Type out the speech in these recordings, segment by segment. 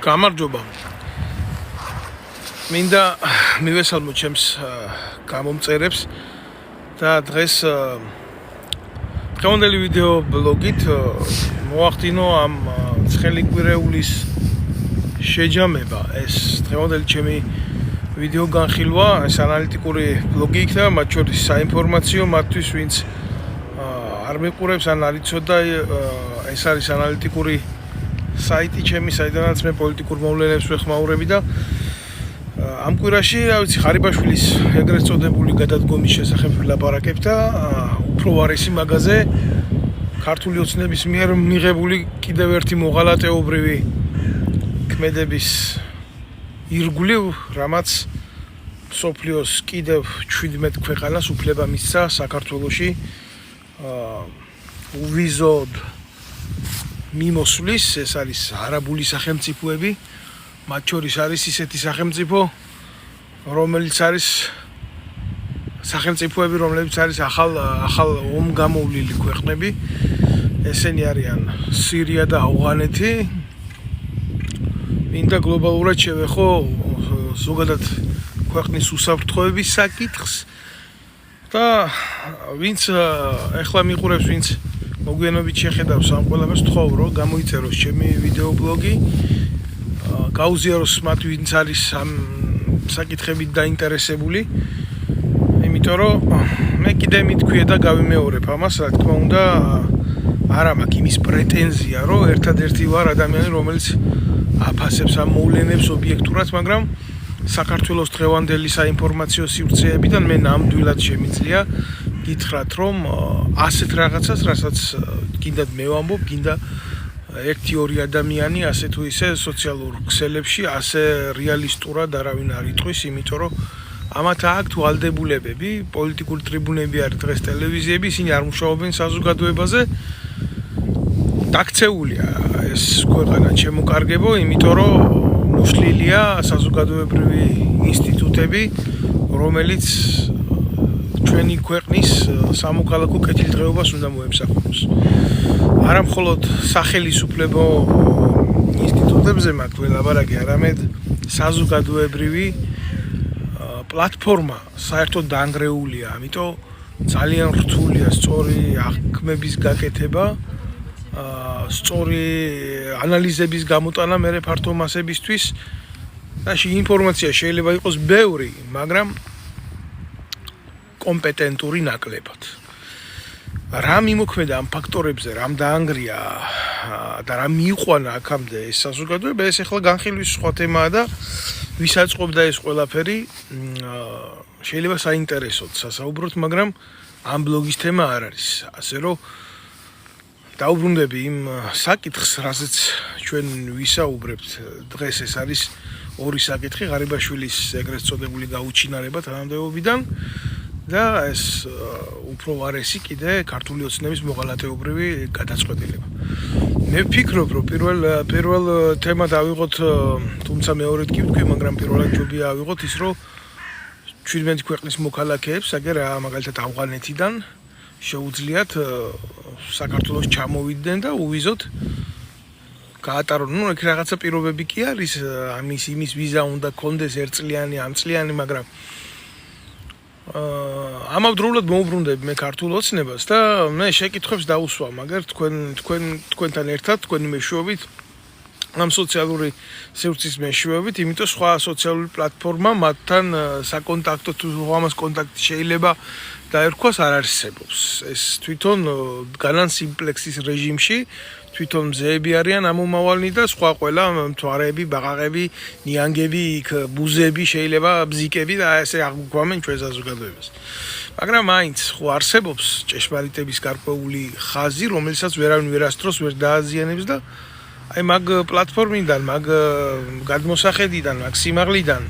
გამარჯობა. მინდა მივესალმო ჩემს გამომწერებს და დღეს დღევანდელი ვიდეო ბლოგით მოახდინო ამ ცხელი კვირეულის შეჯამება. ეს დღევანდელი ჩემი ვიდეო განხილვა, ეს ანალიტიკური ბლოგი იქნება, მათ შორის საინფორმაციო მათთვის, ვინც არ მიყურებს ან არ იცოდა, ეს არის ანალიტიკური საიტი ჩემი, საიდანაც მე პოლიტიკურ მოვლენებს ვეხმაურები და ამ კვირაში, ხარიბაშვილის ეგრეთ წოდებული გადადგომის შესახებ ვილაპარაკებ და უფრო ვარესი მაგაზე ქართული ოცნების მიერ მიღებული კიდევ ერთი მოღალატეობრივი ქმედების ირგვლივ, რამაც მსოფლიოს კიდევ 17 ქვეყანას უფლება მისცა საქართველოში უვიზოდ მიმოსვლის, ეს არის არაბული სახელმწიფოები, მათ შორის არის ისეთი სახელმწიფო, რომელიც არის სახელმწიფოები, რომლებიც არის ახალ ომგამოვლილი ქვეყნები. ესენი არიან სირია და ავღანეთი. მინდა გლობალურად შევეხო ზოგადად ქვეყნის უსაფრთხოების საკითხს და ვინც ეხლა მიყურებს, ვინც მოგვიანებით შეხედავს ამ ყველაფერს, ვთხოვ, რომ გამოიწეროს ჩემი ვიდეო ბლოგი, გაუზიაროს მათ, ვინც არის ამ საკითხებით დაინტერესებული, იმიტომ რომ მე კიდე მithქვია და გავიმეორებ ამას, რა თქმა უნდა, არა მაქვს იმის პრეტენზია, რომ ერთადერთი ვარ ადამიანი, რომელიც აფასებს ამ მოვლენებს ობიექტურად, მაგრამ საქართველოს დღევანდელი საინფორმაციო სივრცეებიდან მე ნამდვილად შემიძლია გითხრათ, რომ ასეთ რაღაცას, რასაც გინდათ მე ვამბობ, გინდა 1-2 ადამიანი ასე თუ ისე სოციალურ ქსელებში ასე რეალისტურად არავინ არ იტყვის, იმიტომ რომ ამათ აქვთ ვალდებულებები, პოლიტიკური ტრიბუნები არის დღეს ტელევიზიები, ისინი არ მუშაობენ საზოგადოებაზე. დაქცეულია ეს ქვეყანა შემოკარგებო, იმიტომ რომ მოშლილია საზოგადოებრივი ინსტიტუტები, რომელიც ჩვენი ქვეყნის სამოქალაქო კეთილდღეობას უნდა მოემსახუროს. არა მხოლოდ სახელისუფლებო ინსტიტუტებზე მაქვს ველაპარაკი, არამედ საზოგადოებრივი პლატფორმა საერთოდ დაანგრეულია, ამიტომ ძალიან რთულია სწორი აღქმების გაკეთება, სწორი ანალიზების გამოტანა მერე ფართო მასებისთვის და ინფორმაცია შეიძლება იყოს ბევრი, მაგრამ კომპეტენტური ნაკლებად. რა მიმოქმედა ამ ფაქტორებზე, რამ დაანგრია და რა მიიყვანა აქამდე ეს საზოგადოება, ეს ახლა განხილვის სხვა თემაა და ვისაწყობდა ეს ყველაფერი, შეიძლება საინტერესოდ სასაუბროთ, მაგრამ ამ ბლოგის თემა არ არის. ასე რომ დაუბრუნდები იმ საკითხს, რასაც ჩვენ ვისაუბრებთ დღეს, ეს არის ორი საკითხი, ღარიბაშვილის ეგრეთ წოდებული გაუჩინარება თანამდებობიდან და ეს უფრო ვარესი კიდე ქართული ოცნების მოღალატეობრივი გადაწყვეტილება. მე ვფიქრობ, რომ პირველ თემად ავიღოთ, თუმცა მეორედ კი ვთქვი, მაგრამ პირველად ჯობია ავიღოთ ის, რომ 17 ქვეყნის მოქალაქეებს, მაგალითად ავღანეთიდან შეუძლიათ საქართველოს ჩამოვიდნენ და უვიზოდ გაატარონ. იქ რაღაცა პირობები კი არის, იმის ვიზა უნდა კონდეს 1 წლიანი, ამ წლიანი, მაგრამ ამავდროულად მოუბრუნდები მე ქართულ ოცნებას და მე შეკითხვებს დავუსვა, მაგრამ თქვენთან ერთად, თქვენი მეშვეობით, ამ სოციალური სივრცის მეშვეობით, იმიტომ სხვა სოციალური პლატფორმა მათთან საკონტაქტო თუ ამას კონტაქტი შეიძლება დაერქვას არ არსებობს. ეს თვითონ განან სიმპლექსის რეჟიმში თვითონ მზეები არიან ამომავალნი და სხვა ყველა მთვარეები, ბაყაყები, ნიანგები, ბუზები, შეიძლება ბზიკები და ესე აღგვამენ ჩვენ საზოგადოებას. მაგრამ მაინც ხო არსებობს ჭეშმარიტების გარკვეული ხაზი, რომელსაც ვერავინ ვერასდროს ვერ დააზიანებს და აი მაგ პლატფორმიდან, მაგ გადმოსახედიდან, მაგ სიმაღლიდან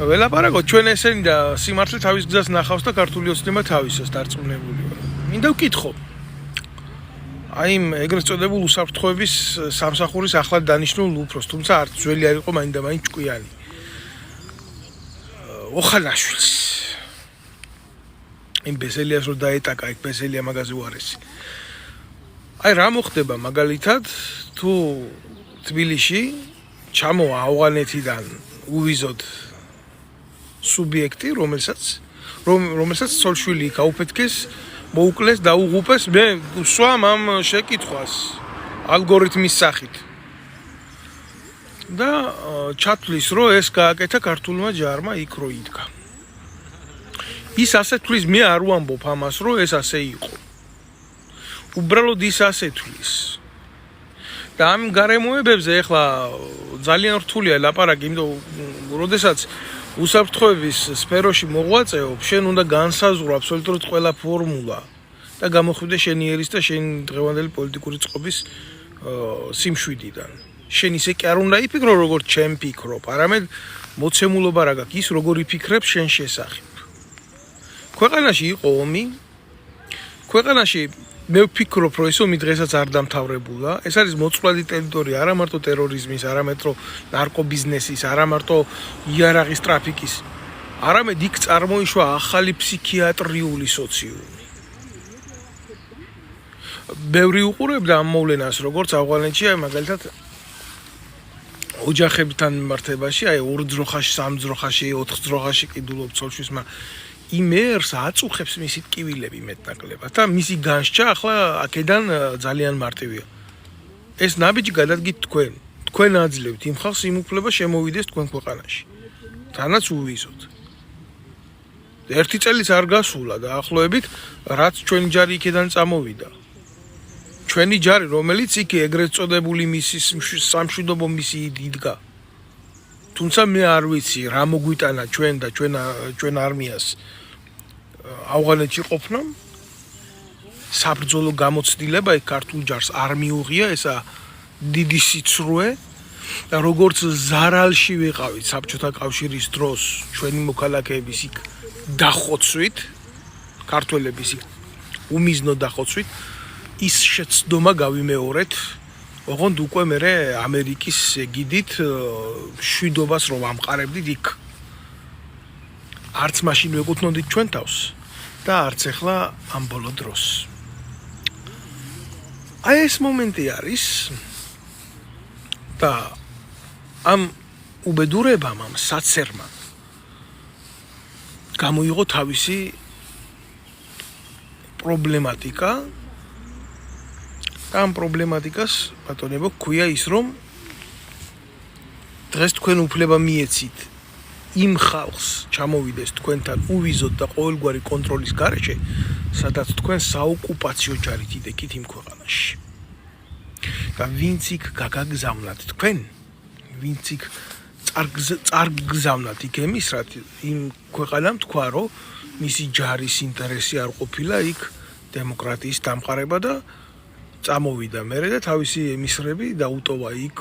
ველაპარაკოთ ჩვენ ესენი და სიმართლე თავის გზას ნახავს და ქართული ოცნება თავისას დარწმუნებული ვარ. მინდა ვკითხო. აი იმ ეგრეთ წოდებულ უსაფრთხოების სამსახურის ახლად დანიშნულ უფროს, თუმცა არც ძველი არ იყო მაინდა-მაინც ჭკვიანი. ოხანაშვილს. იმ ბესელიას რო დაეტაკა, იქ ბესელია მაგაზე უარესი. აი რა მოხდება მაგალითად თუ თბილისში ჩამოვა ავღანეთიდან უვიზოდ სუბიექტი, რომელსაც ცოლშვილი გაუფეთქეს, მოუკლეს, დაუღუპეს, მე ვსვამ ამ შეკითხვას ალგორითმის სახით. და ჩათვლის, რომ ეს გააკეთა ქართულმა ჯარმა იქ რო იდგა. ის ასე თვლის, მე არ ვამბობ ამას, რომ ეს ასე იყო. უბრალოდ ის ასე თვლის. და ამ გარემოებებზე ეხლა ძალიან რთულია ლაპარაკი, იმიტომ როდესაც უსაფრთხოების სფეროში მოღვაწეობ, შენ უნდა განსაზღვრო აბსოლუტურად ყველა ფორმულა და გამოხვიდე შენი ერის და შენი დღევანდელი პოლიტიკური წყობის სიმშვიდიდან. შენ ისე კი არ უნდა იფიქრო, როგორც ჩემ ფიქრობ, არამედ მოცემულობა რა გაქვს, ის როგორ იფიქრებს შენ შესახებ. ქვეყანაში იყო ომი. ქვეყანაში მე ვფიქრობ, რომ ეს ომი დღესაც არ დამთავრებულა. ეს არის მოწყვლადი ტერიტორია არა მარტო ტერორიზმის, არა მარტო ნარკობიზნესის, არა მარტო იარაღის ტრაფიკის, არამედ იქ წარმოიშვა ახალი ფსიქიატრიული სოციუმი. ბევრი უყურებდა ამ მოვლენას, როგორც ავღანეთში, მაგალითად ოჯახებთან მიმართებაში, აი 2 ძროხაში, 3 ძროხაში, 4 ძროხაში კიდულობ ცოლშვის, იმერს აწუხებს მისი ტკივილები მეტნაკლებად და მისი განსჯა ახლა აქედან ძალიან მარტივია. ეს ნაბიჯი გადადგით თქვენ. თქვენ აძლევთ იმ ხალხს იმ უფლება შემოვიდეს თქვენ ქვეყანაში. თანაც უვიზოთ. 1 წელიც არ გასულა დაახლოებით, რაც ჩვენი ჯარი იქედან წამოვიდა. ჩვენი ჯარი, რომელიც იქ ეგრეთ წოდებული მისის სამშვიდობო მისიი იდგა. თუმცა მე არ ვიცი რა მოგვიტანა ჩვენ და ჩვენ არმიას ავღანეთში ყოფნა. საბრძოლო გამოცდილება იქ ქართულ ჯარს არ მიუღია, ესა დიდი სიცრუე და როგორც ზარალში ვიყავით საბჭოთა კავშირის დროს ჩვენი მოქალაქეების იქ დახოცვით, ქართველების იქ უმიზნო დახოცვით, ის შეცდომა გავიმეორეთ, ოღონდ უკვე მე ამერიკის ეგიდით შვიდობას რომ ამყარებდით იქ. არც მაშინ ვეკუთვნოდით ჩვენ თავს და არც ახლა ამ ბოლო დროს. აი ეს მომენტი არის და ამ უბედურებამ, ამ საცერმა გამოიღო თავისი პრობლემატიკა და ამ პრობლემატიკას ბატონებო ქვია ის, რომ დღეს თქვენ უფლება მიეცით იმ ხალხს ჩამოვიდეს თქვენთან უვიზოთ და ყოველგვარი კონტროლის გარეშე, სადაც თქვენ საოკუპაციო ჯარით იდექით იმ ქვეყანაში. და ვინც იქ გაგაგზავნათ თქვენ, ვინც იქ წარგზავნათ იქ ემისრად, იმ ქვეყანამ თქვა, რომ მისი ჯარის ინტერესი არ ყოფილა იქ დემოკრატიის დამყარება და წამოვიდა მერე და თავისი ემისრები დაუტოვა იქ,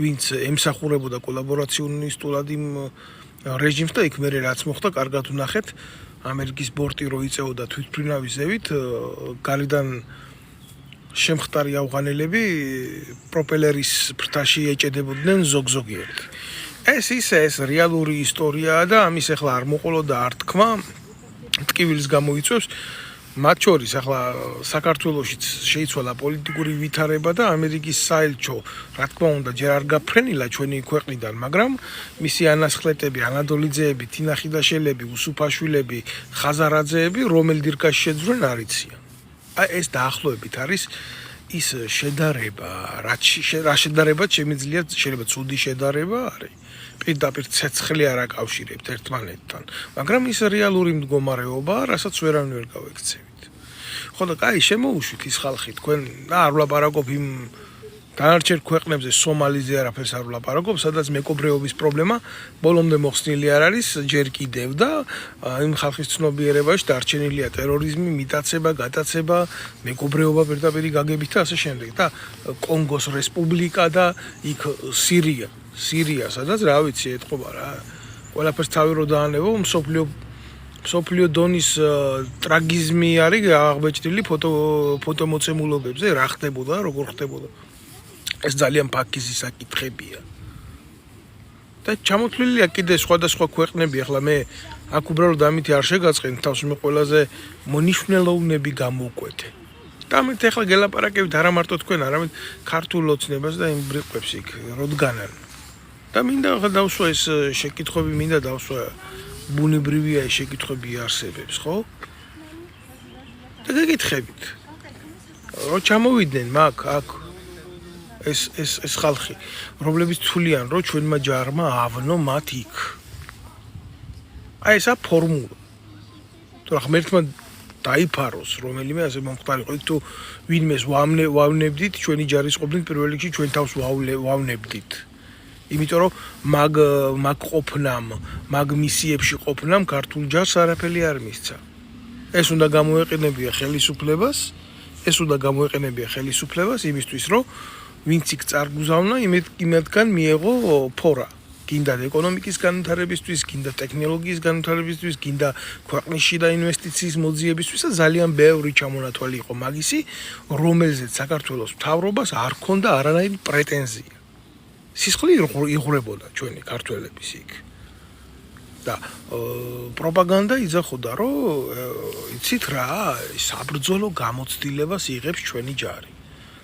ვინც ემსახურებოდა კოლაბორაციონისტულად იმ რეჟიმს და იქ მერე რაც მოხდა, კარგად ვნახეთ, ამერიკის ბორტი რო იწეოდა თვითმფრინავის ზევით, გარედან შემხტარი ავღანელები პროპელერის ფრთაში ეჭედებოდნენ ზოგ-ზოგიერთი. ეს რეალური ისტორიაა და ამის ახლა არ მოყოლოდა არ თქმა, ტკივილს გამოიწვევს. მათ შორის ახლა საქართველოშიც შეიცვალა პოლიტიკური ვითარება და ამერიკის საელჩო, რა თქმა უნდა, ჯერ არ გაფრენილა ჩვენი ქვეყნიდან, მაგრამ მისი ანასხლეტები, ანადოლიძეები, თინა ხიდაშელები, უსუფაშვილები, ხაზარაძეები, რომელ დირკაში შეძვრენ არ იციან. აი ეს დაახლოებით არის ის შედარება, რა შედარებაც შეიძლება ცუდი შედარება არის. პირდაპირ ცეცხლი არ აკავშირებთ ერთმანეთთან, მაგრამ ის რეალური მდგომარეობაა, რასაც ვერავინ ვერ გავექცევით. ხო და კაი, შემოუშვით ის ხალხი, თქვენ არ ვლაპარაკობ იმ დანარჩენ ქვეყნებზე, სომალიზე არაფერს არ ვლაპარაკობ, სადაც მეკობრეობის პრობლემა ბოლომდე მოხსნილი არ არის, ჯერ კიდევ და იმ ხალხის ცნობიერებაში დარჩენილია ტერორიზმი, მიტაცება, გატაცება, მეკობრეობა პირდაპირ გაგებით და ასე შემდეგ. და კონგოს რესპუბლიკა და იქ სირია, სადაც რა ვიცი, ეთყობა რა. ყველაფერს თავი რო დაანებო, მსოფლიო დონის ტრაგიზმი არის აღბეჭდილი ფოტომოცემულობებზე, რა ხდებოდა, როგორ ხდებოდა. ეს ძალიან ფაქიზი საკითხებია. და ჩამოთვლილია კიდე სხვადასხვა ქვეყნები, ახლა მე აქ უბრალოდ ამითი არ შეგაწყენ თავს, მე ყველაზე მონიშნელოვნები გამოვკვეთე. და ამით ახლა გელაპარაკებით არა მარტო თქვენ, არამედ ქართულ ოცნებას და იმ ბრიყვებს იქ როდგანან. და მინდა ახლა დავსვა ეს შეკითხვები, მინდა დავსვა ბუნებრივია ეს შეკითხვები არსებებს, ხო? და გეკითხებით. რო ჩამოვიდნენ მაგ აქ ეს ხალხი, რომლებიც თვლიან, რომ ჩვენმა ჯარმა ავნო მათ იქ. აი ესა ფორმულა. თუ რა ღმერთმა დაიფაროს რომელიმე ასე მომხდარიყო იქ თუ ვინმეს ვავნებდით ჩვენი ჯარისყოფნით პირველ რიგში ჩვენ თავს ვავნებდით. იმიტომ რომ მაგ ყოფნამ, მაგ მისიებში ყოფნამ ქართულ ჯარს არაფერი არ მისცა. ეს უნდა გამოეყენებია ხელისუფლებას იმისთვის რომ ვინც იქ წარგუზავნა იმეთგან მიეღო ფორა. გინდა ეკონომიკის განვითარებისთვის, გინდა ტექნოლოგიის განვითარებისთვის, გინდა ქვეყნის შიდა ინვესტიციის მოძიებისთვის და ძალიან ბევრი ჩამონათვალი იყო მაგისი, რომელზეც საქართველოს მთავრობას არ ჰქონდა არანაირი პრეტენზია. სისხლი იღვრებოდა ჩვენი ქართველების იქ. და პროპაგანდა იძახოდა, რომ იცით რა, საბრძოლო გამოცდილებას იღებს ჩვენი ჯარი.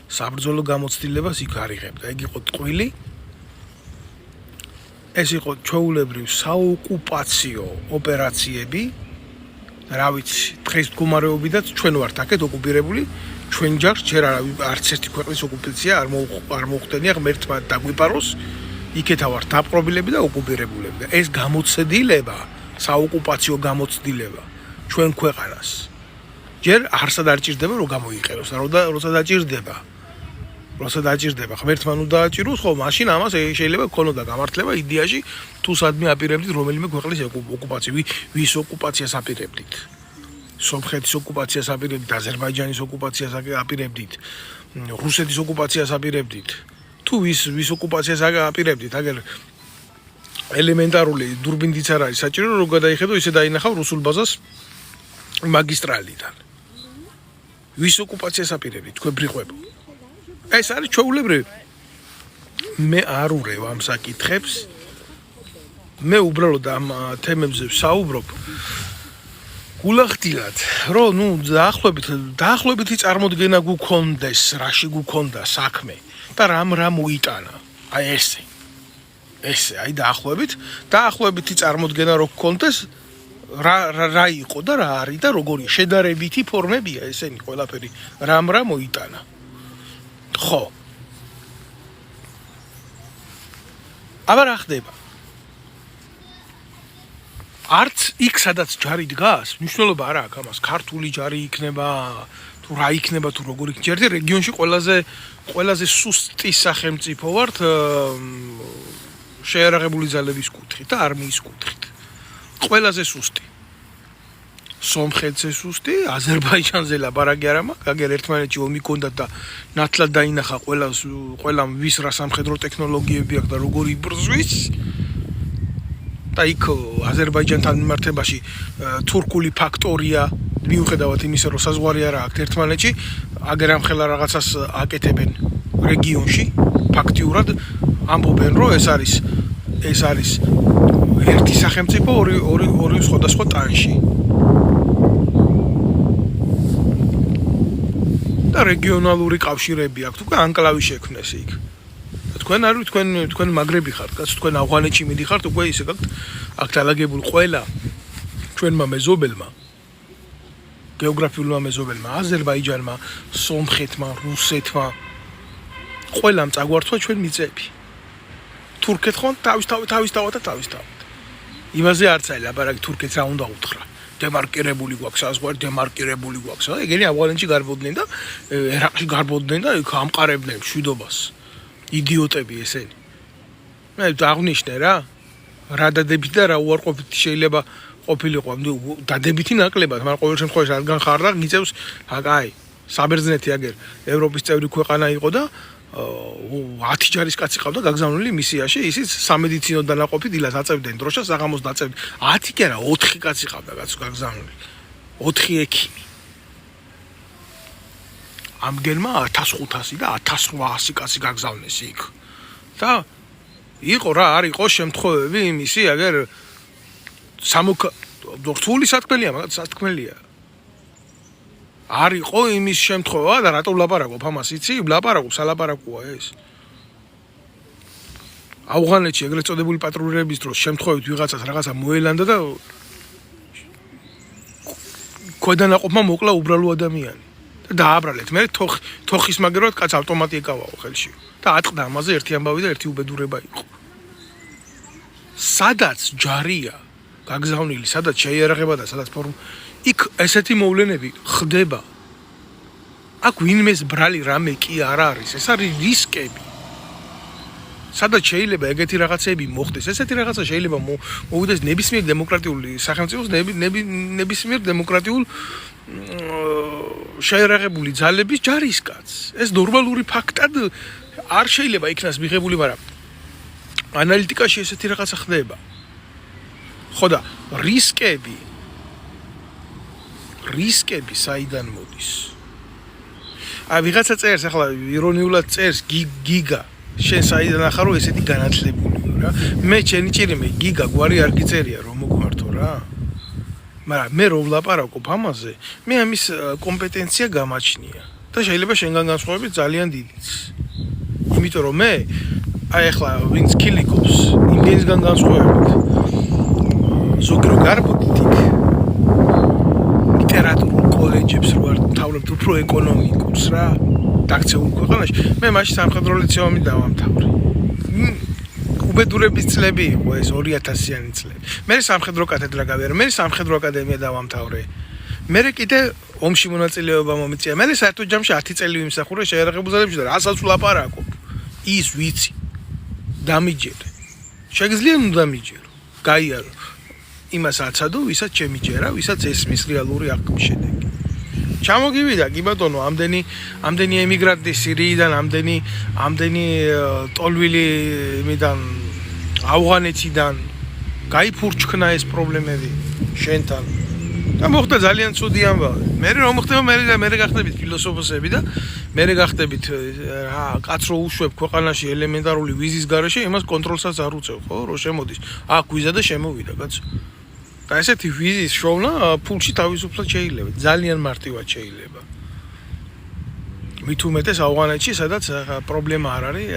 საბრძოლო გამოცდილებას იქ არ იღებდა. ეგ იყო ტყვილი. ეს იყო ჩვეულებრივ საოკუპაციო ოპერაციები. რა ვიცი, დღეს მდგომარეობიდაც ჩვენ ვართ აქეთ ოკუპირებული, ჩვენ ჯარს ჯერ არც ერთი ქვეყნის ოკუპაცია არ მოხდენია ღმერთმა დაგვიპაროს. იქეთა ვართ დაპყრობილები და ოკუპირებულები. და ეს გამოცდილება, საოკუპაციო გამოცდილება ჩვენ ქვეყანას ჯერ არსად არ ჭირდება რომ გამოიყენოს, როცა დაჭირდება. ღმერთმა ნუ დააჭიროს, ხო, მაშინ ამას შეიძლება გქონოდა გამართლება იდეაში თუ სადმე აპირებდით რომელიმე ქვეყნის ოკუპაცია, ვის ოკუპაციას აპირებდით. სომხეთის ოკუპაციას აპირებდით, აზერბაიჯანის ოკუპაციას აპირებდით, რუსეთის ოკუპაციას აპირებდით. თუ ვის ოკუპაციას აპირებდით, აგერ ელემენტარული დურბინდიც არ არის საჭირო, რომ გადაიხედო ისე დაინახავ რუსულ ბაზას მაგისტრალიდან. ვის ოკუპაციას აპირებდით, თქვენ ბრიყვებო. ეს არის ჩვეულებრივი. მე არ ურევ ამ საკითხებს. მე უბრალოდ ამ თემებზე ვსაუბრობ. გულახდილად, რომ ნუ დაახლოებითი წარმოდგენა გქონდეს, რაში გქონდა საქმე და რა მოიტანა. აი ესე, აი დაახლოებითი წარმოდგენა რო გქონდეს, რა იყო და რა არის და როგორი შედარებითი ფორმებია ესენი ყველაფერი. რა მოიტანა. ხო. აბა რა ხდება? არც იქ სადაც ჯარი დგას, მნიშვნელობა არ აქვს ამას, ქართული ჯარი იქნება, თუ რა იქნება, თუ როგორ იქნება. ერთ რეგიონში ყველაზე სუსტი სახელმწიფო ვართ შეერაღებული ძალების კუთხით და არმიის კუთხით. ყველაზე სუსტი. სომხეთზე სუსტი, აზერბაიჯანზე ლაპარაკი არ მაქვს, აგერ ერთმანეთში ომი ჰქონდათ და ნათლად დაინახა ყველამ ვის რა სამხედრო ტექნოლოგიები აქვს და როგორი იბრძვის. და იქ აზერბაიჯანთან მიმართებაში თურქული ფაქტორია, მიუხედავად იმისა, რომ საზღვარი არ აქვს ერთმანეთში, აგერ ამხელა რაღაცას აკეთებენ რეგიონში, ფაქტიურად ამბობენ, რომ ეს არის ერთი სახელმწიფო ორი სხვადასხვა ტანში. და რეგიონალური კავშირები აქვს, უკვე ანკლავი შექმნეს იქ. თქვენ არ ვიცით, თქვენ მაგრები ხართ, კაც თქვენ ავღანეთში მიდიხართ, უკვე ისე გაქვთ აქ დალაგებული ყველა ჩვენმა მეზობელმა, გეოგრაფიულმა მეზობელმა, აზერბაიჯანმა, სომხეთმა, რუსეთმა, ყველამ წაგვართვა ჩვენ მიწები. თურქეთს ხომ თავისთავად. იმაზე არც არის ლაპარაკი, თურქეთს რა უნდა უთხრა. დემარკირებული გვაქვს საზღვარი, ეგენი ავღანეთში გარბოდნენ და ერაყში გარბოდნენ და იქ ამყარებდნენ მშვიდობას. იდიოტები ესენი. მე აღნიშნე რა დადებითი და რა უარყოფითი შეიძლება ყოფილიყო. დადებითი ნაკლებად, მაგრამ ყოველ შემთხვევაში რადგან ხარდა, გიწევს აი, საბერძნეთი აგერ ევროპის წევრი ქვეყანა იყო და 10 ჯარისკაცი ყავდა გაგზავნილი მისიაში, ისიც სამედიცინო დანაყოფი დილას აწევდნენ დროშას, საღამოს დაწევდნენ. 10 კი არა, 4 კაცი ყავდა გაგზავნილი. 4 ექიმი. ამგერმა 1500 და 1800 კაცი გაგზავნეს იქ. და იყო არ იყო შემთხვევები იმისი, აგერ რთული სათქმელია, მაგრამ სათქმელია. არ იყო იმის შემთხვევა და რატო ვლაპარაკობ ამას იცი? ვლაპარაკობ სალაპარაკოა ეს. ავღანეთში ეგრეთ წოდებული პატრულირების დროს შემთხვევით ვიღაცას რაღაცა მოელანდა და ქვედანაყოფმა მოკლა უბრალო ადამიანი და დააბრალეთ. მე თოხის მაგერად კაც ავტომატი ეკავაო ხელში და ატყდა ამაზე ერთი ამბავი და ერთი უბედურება იყო. სადაც ჯარია გაგზავნილი, სადაც შეიარაღება და სადაც იქ ესეთი მოვლენები ხდება. აქ ვინმეს ბრალი რამე კი არ არის, ეს არის რისკები. სადაც შეიძლება ეგეთი რაღაცები მოხდეს, ესეთი რაღაცა შეიძლება მოვიდეს ნებისმიერ დემოკრატიული სახელმწიფოს, ნებისმიერ დემოკრატიულ შეიარაღებული ძალების ჯარისკაც. ეს ნორმალური ფაქტად არ შეიძლება იქნას მიღებული, მაგრამ ანალიტიკაში ესეთი რაღაცა ხდება. ხო და რისკები საიდან მოდის? ვიღაცა წერს ახლა ირონიულად წერს გიგა შენ საიდან ახარო ესეთი განათლებულიო რა. მე ჩემი ჭირიმე გიგა გვარი არ გიწერია რომ მოგვართო რა. მაგრამ მე რო ვლაპარაკობ ამაზე, მე ამის კომპეტენცია გამაჩნია და შეიძლება შენგან განსხვავებით ძალიან დიდიც. იმიტომ რომ მე აი ახლა ვინც კილიკობს, იმგენისგან განსხვავებით ზოგი რო გარბოდით იქ ლიტერატურულ კოლეჯებს რო არ თავლებთ უფრო ეკონომიკურს რა დაქცეულ ქვეყანაში, მე მაშინ სამხედრო ლიცეუმი დავამთავრე. უბედურების წლები იყო ეს 2000-იანი წლები. მე სამხედრო კათედრა გავიარე, მე სამხედრო აკადემია დავამთავრე. მე კიდე ომში მონაწილეობა მომიწია. მე საერთოდ ჯამში 10 წელი ვიმსახურე შეიარაღებულ ძალებში და რასაც ვლაპარაკობ, ის ვიცი. დამიჯერე. შეგიძლია ნუ დამიჯერო. გაიარო. იმას აცადო, ვისაც შემიჯერა, ვისაც ესმის რეალური აღქმის შედეგი. ჩამოგივიდა კი ბატონო, ამდენი ემიგრანტი სირიიდან, ამდენი ტოლვილი იმიდან ავღანეთიდან გაიფურჩქნა ეს პრობლემები შენთან. და მოხდა ძალიან ცუდი ამბავი. მე რომ მოხდება, მე გახდებით ფილოსოფოსები და მე გახდებით რა კაც რო უშვებ ქვეყანაში ელემენტარული ვიზის გარეშე, იმას კონტროლსაც არ უწევ, ხო, რომ შემოდის. აქ ვიზა და შემოვიდა, კაცო. და ესეთი ვიზის შოვნა ფულში თავისუფლად შეიძლება, ძალიან მარტივად შეიძლება. მით უმეტეს ავღანეთში, სადაც პრობლემა არ არის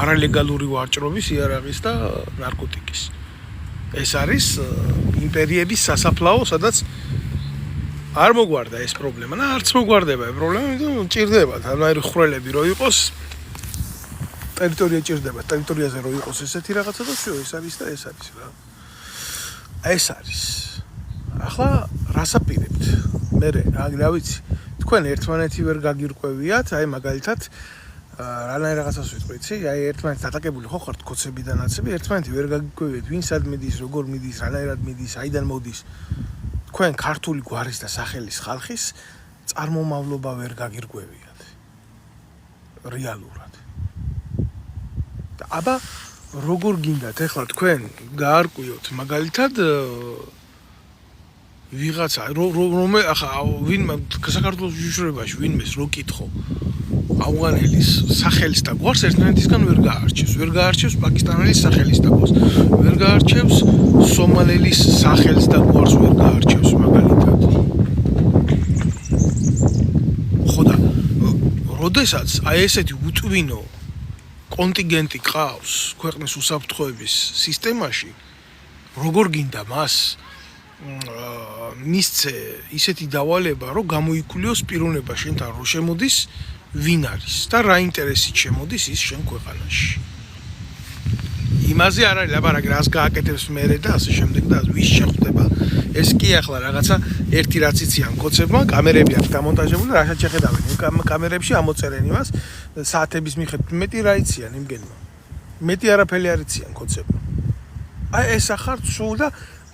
არალეგალური ვარჭრობის, იარაღის და ნარკოტიკის. ეს არის იმპერიების სასაფლაო, სადაც არ მოგვარდა ეს პრობლემა და არც მოგვარდება ეს პრობლემა, იმიტომ ჭირდება თანაირი ხვრელები რო იყოს, ტერიტორია ჭირდება, ტერიტორიაზე რო იყოს ესეთი რაღაცა და всё, ეს არის და ეს არის რა. ეს არის. ახლა რას აპირებთ? მე რა ვიცი, თქვენ ერთმანეთი ვერ გაგირკვევიათ, აი მაგალითად რანაირ რაღაცას ვიტყვიცი, აი ერთმანეთს დატაკებული ხო ხართ კოცები და ნაცები, ერთმანეთი ვერ გაგირკვევიათ, ვინ სად მიდის, როგორ მიდის, რანაირად მიდის, აიდან მოდის. თქვენ ქართული გვარის და სახელის ხალხის წარმომავლობა ვერ გაგირკვევიათ. რეალურად. და აბა როგორ გინდათ ახლა თქვენ გაარკვიოთ მაგალითად ვიღაცა რომე ახლა ვინ საქართველოს უშიშრებაში ვინმეს რო კითხო ავღანელის სახელის და გვარს ერთმანეთისგან ვერ გაარჩევს პაკისტანელის სახელის და გვარს ვერ გაარჩევს სომალელის სახელის და გვარს ვერ გაარჩევს მაგალითად ხო და როდესაც აი ესეთი უტვინო კონტინგენტი ყავს ქვეყნის უსაფრთხოების სისტემაში როგორ გინდა მას მისცე ისეთი დავალება რომ გამოიქულიოს პიროვნება შენთან რო შემოდის ვინ არის და რა ინტერესით შემოდის ის შენ ქვეყანაში იმაზე არ არის ლაპარაკი რას გააკეთებს მერე და ასე შემდეგ და ვის შეხვდება ეს კი ახლა რაღაცა ერთი რაც იციან კოცებმა კამერები აქვს დამონტაჟებული და რასაც შეხედავენ იმ კამერებში ამოწერენ იმას საათების მიხედვით მეტი რა იციან იმგენმა მეტი არაფერი არ იციან კოცებმა აი ეს ახარ სულ და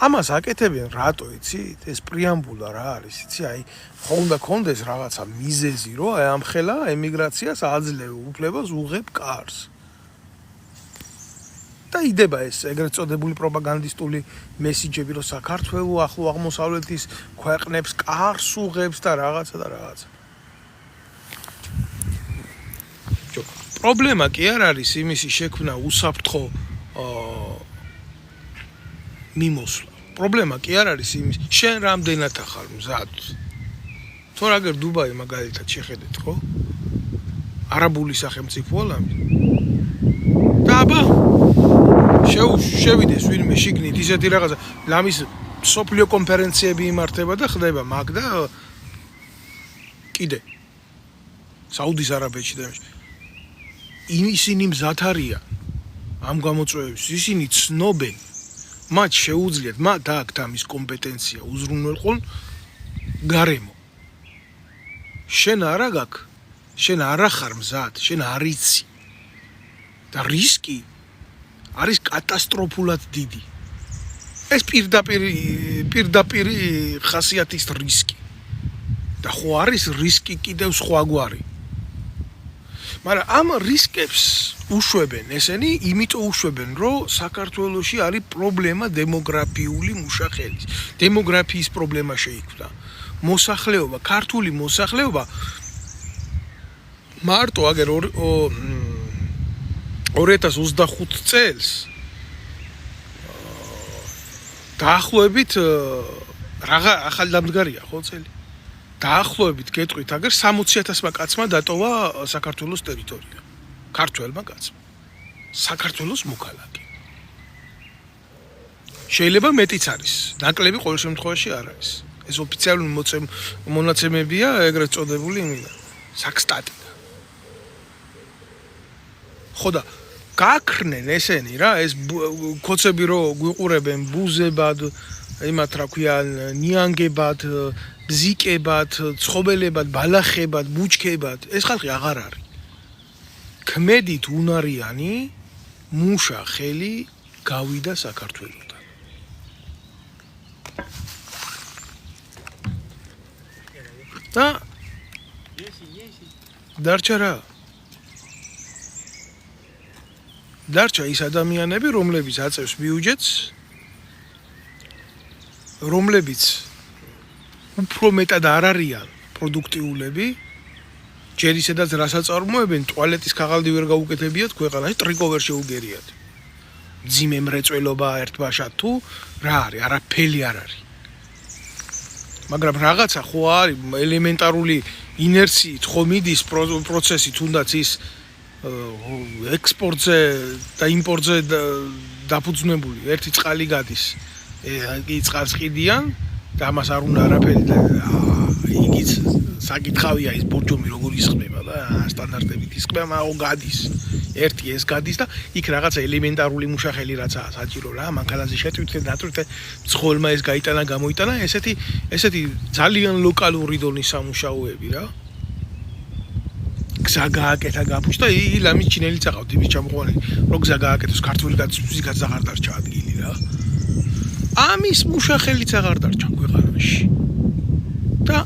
ამას აკეთებენ რატო იცით ეს პრეამბულა რა არის იცი აი ხო უნდა კონდეს რაღაცა მიზეზი რომ აი ამ ხელა ემიგრაციას აძლევ უფლებას უღებ კარს და იდება ეს ეგრეთ წოდებული პროპაგანდისტული მესიჯები რომ საქართველოს ახლო აღმოსავლეთის ქვეყნებს კარს უღებს და რაღაცა პრობლემა კი არ არის იმისი შექმნა უსაფრთხო მიმოსვლა პრობლემა კი არ არის იმის შენ რამდენად ახარ მზად თუ აგერ დუბაი მაგალითად შეხედეთ, ხო? არაბული სახელმწიფოა ლამი. და აბა შევიდეს ვინმე შიგნით ისეთი რაღაცა, ლამის სოფლიო კონფერენციები იმართება და ხდება მაგ და კიდე საუდის არაბეთში და ისინი მზად არიან ამ გამოწვევებს, ისინი ცნობენ, მათ შეუძლიათ, მათ დააქვთ ამის კომპეტენცია უზრუნველყონ გარემო. შენ არა გაქვს, შენ არ ახარ მზად, შენ არ იცი. და რისკი არის კატასტროფულად დიდი. ეს პირდაპირ ხასიათის რისკი. და ხო არის რისკი კიდევ სხვაგვარი. მაგრამ ამ რისკებს უშვებენ ესენი, იმიტომ უშვებენ, რომ საქართველოში არის პრობლემა დემოგრაფიული მუშახელის. დემოგრაფიის პრობლემა შეიქმნა. მოსახლეობა, ქართული მოსახლეობა მარტო აგერ 2025 წელს დაახლოებით რაღა ახალდამდგარია ხო წელი? დაახლოებით გეტყვით, აგერ 60,000-მა კაცმა დატოვა საქართველოს ტერიტორია. ქართველმა კაცმა. საქართველოს მოქალაქე. შეიძლება მეტიც არის. ნაკლები ყოველ შემთხვევაში არ არის. ეს ოფიციალური მონაცემებია, ეგრეთ წოდებული იმინა. საქსტატი. ხო და გაქრნენ ესენი რა, ეს კოცები რო გვიყურებენ ბუზებად, იმათ რა ქვია, ნიანგებად, ბზიკებად, ცხობელებად, ბალახებად, ბუჩქებად, ეს ხალხი აღარ არის. ქმედით უნარიანი მუშა ხელი გავიდა საქართველოსთან. და დარჩა ის ადამიანები, რომლებიც აწევს ბიუჯეტს, რომლებიც უფრო მეტად არ არიან პროდუქტიულები, ჯერ ისედაც რასაც წარმოებენ, ტუალეტის ქაღალდი ვერ გაუკეთებიათ ქვეყანაში, ტრიკო ვერ შეუგერიათ. ძიმე მრეწველობა ერთბაშად თუ რა არის, არაფერი არ არის. მაგრამ რაღაცა ხო არის ელემენტარული ინერციით ხო მიდის პროცესი, თუნდაც ის ექსპორტზე და იმპორტზე დაფუძნებული ერთი წყალი გადის. იგი წყალს ყიდიან და ამას არ უნდა არაფერი და იგიც საკითხავია ის ბორჯომი როგორ ისხმება და სტანდარტებით ისხმება, მაგრამ გადის. ერთი ეს გადის და იქ რაღაცა ელემენტარული მუშახელი რაცაა საჭირო რა, მანქანაზე შეტვით და დატვირთე მძღოლმა ეს გაიტანა, გამოიტანა, ესეთი ძალიან ლოკალური დონის სამუშაოები რა. გზა გააკეთა გაფუშტა, ლამის ჩინელი წაყავთ იმის ჩამოყვანილი, რომ გზა გააკეთოს ქართული კაცის აღარ დარჩა ადგილი რა. ამის მუშახელიც აღარ დარჩა ქვეყანაში. და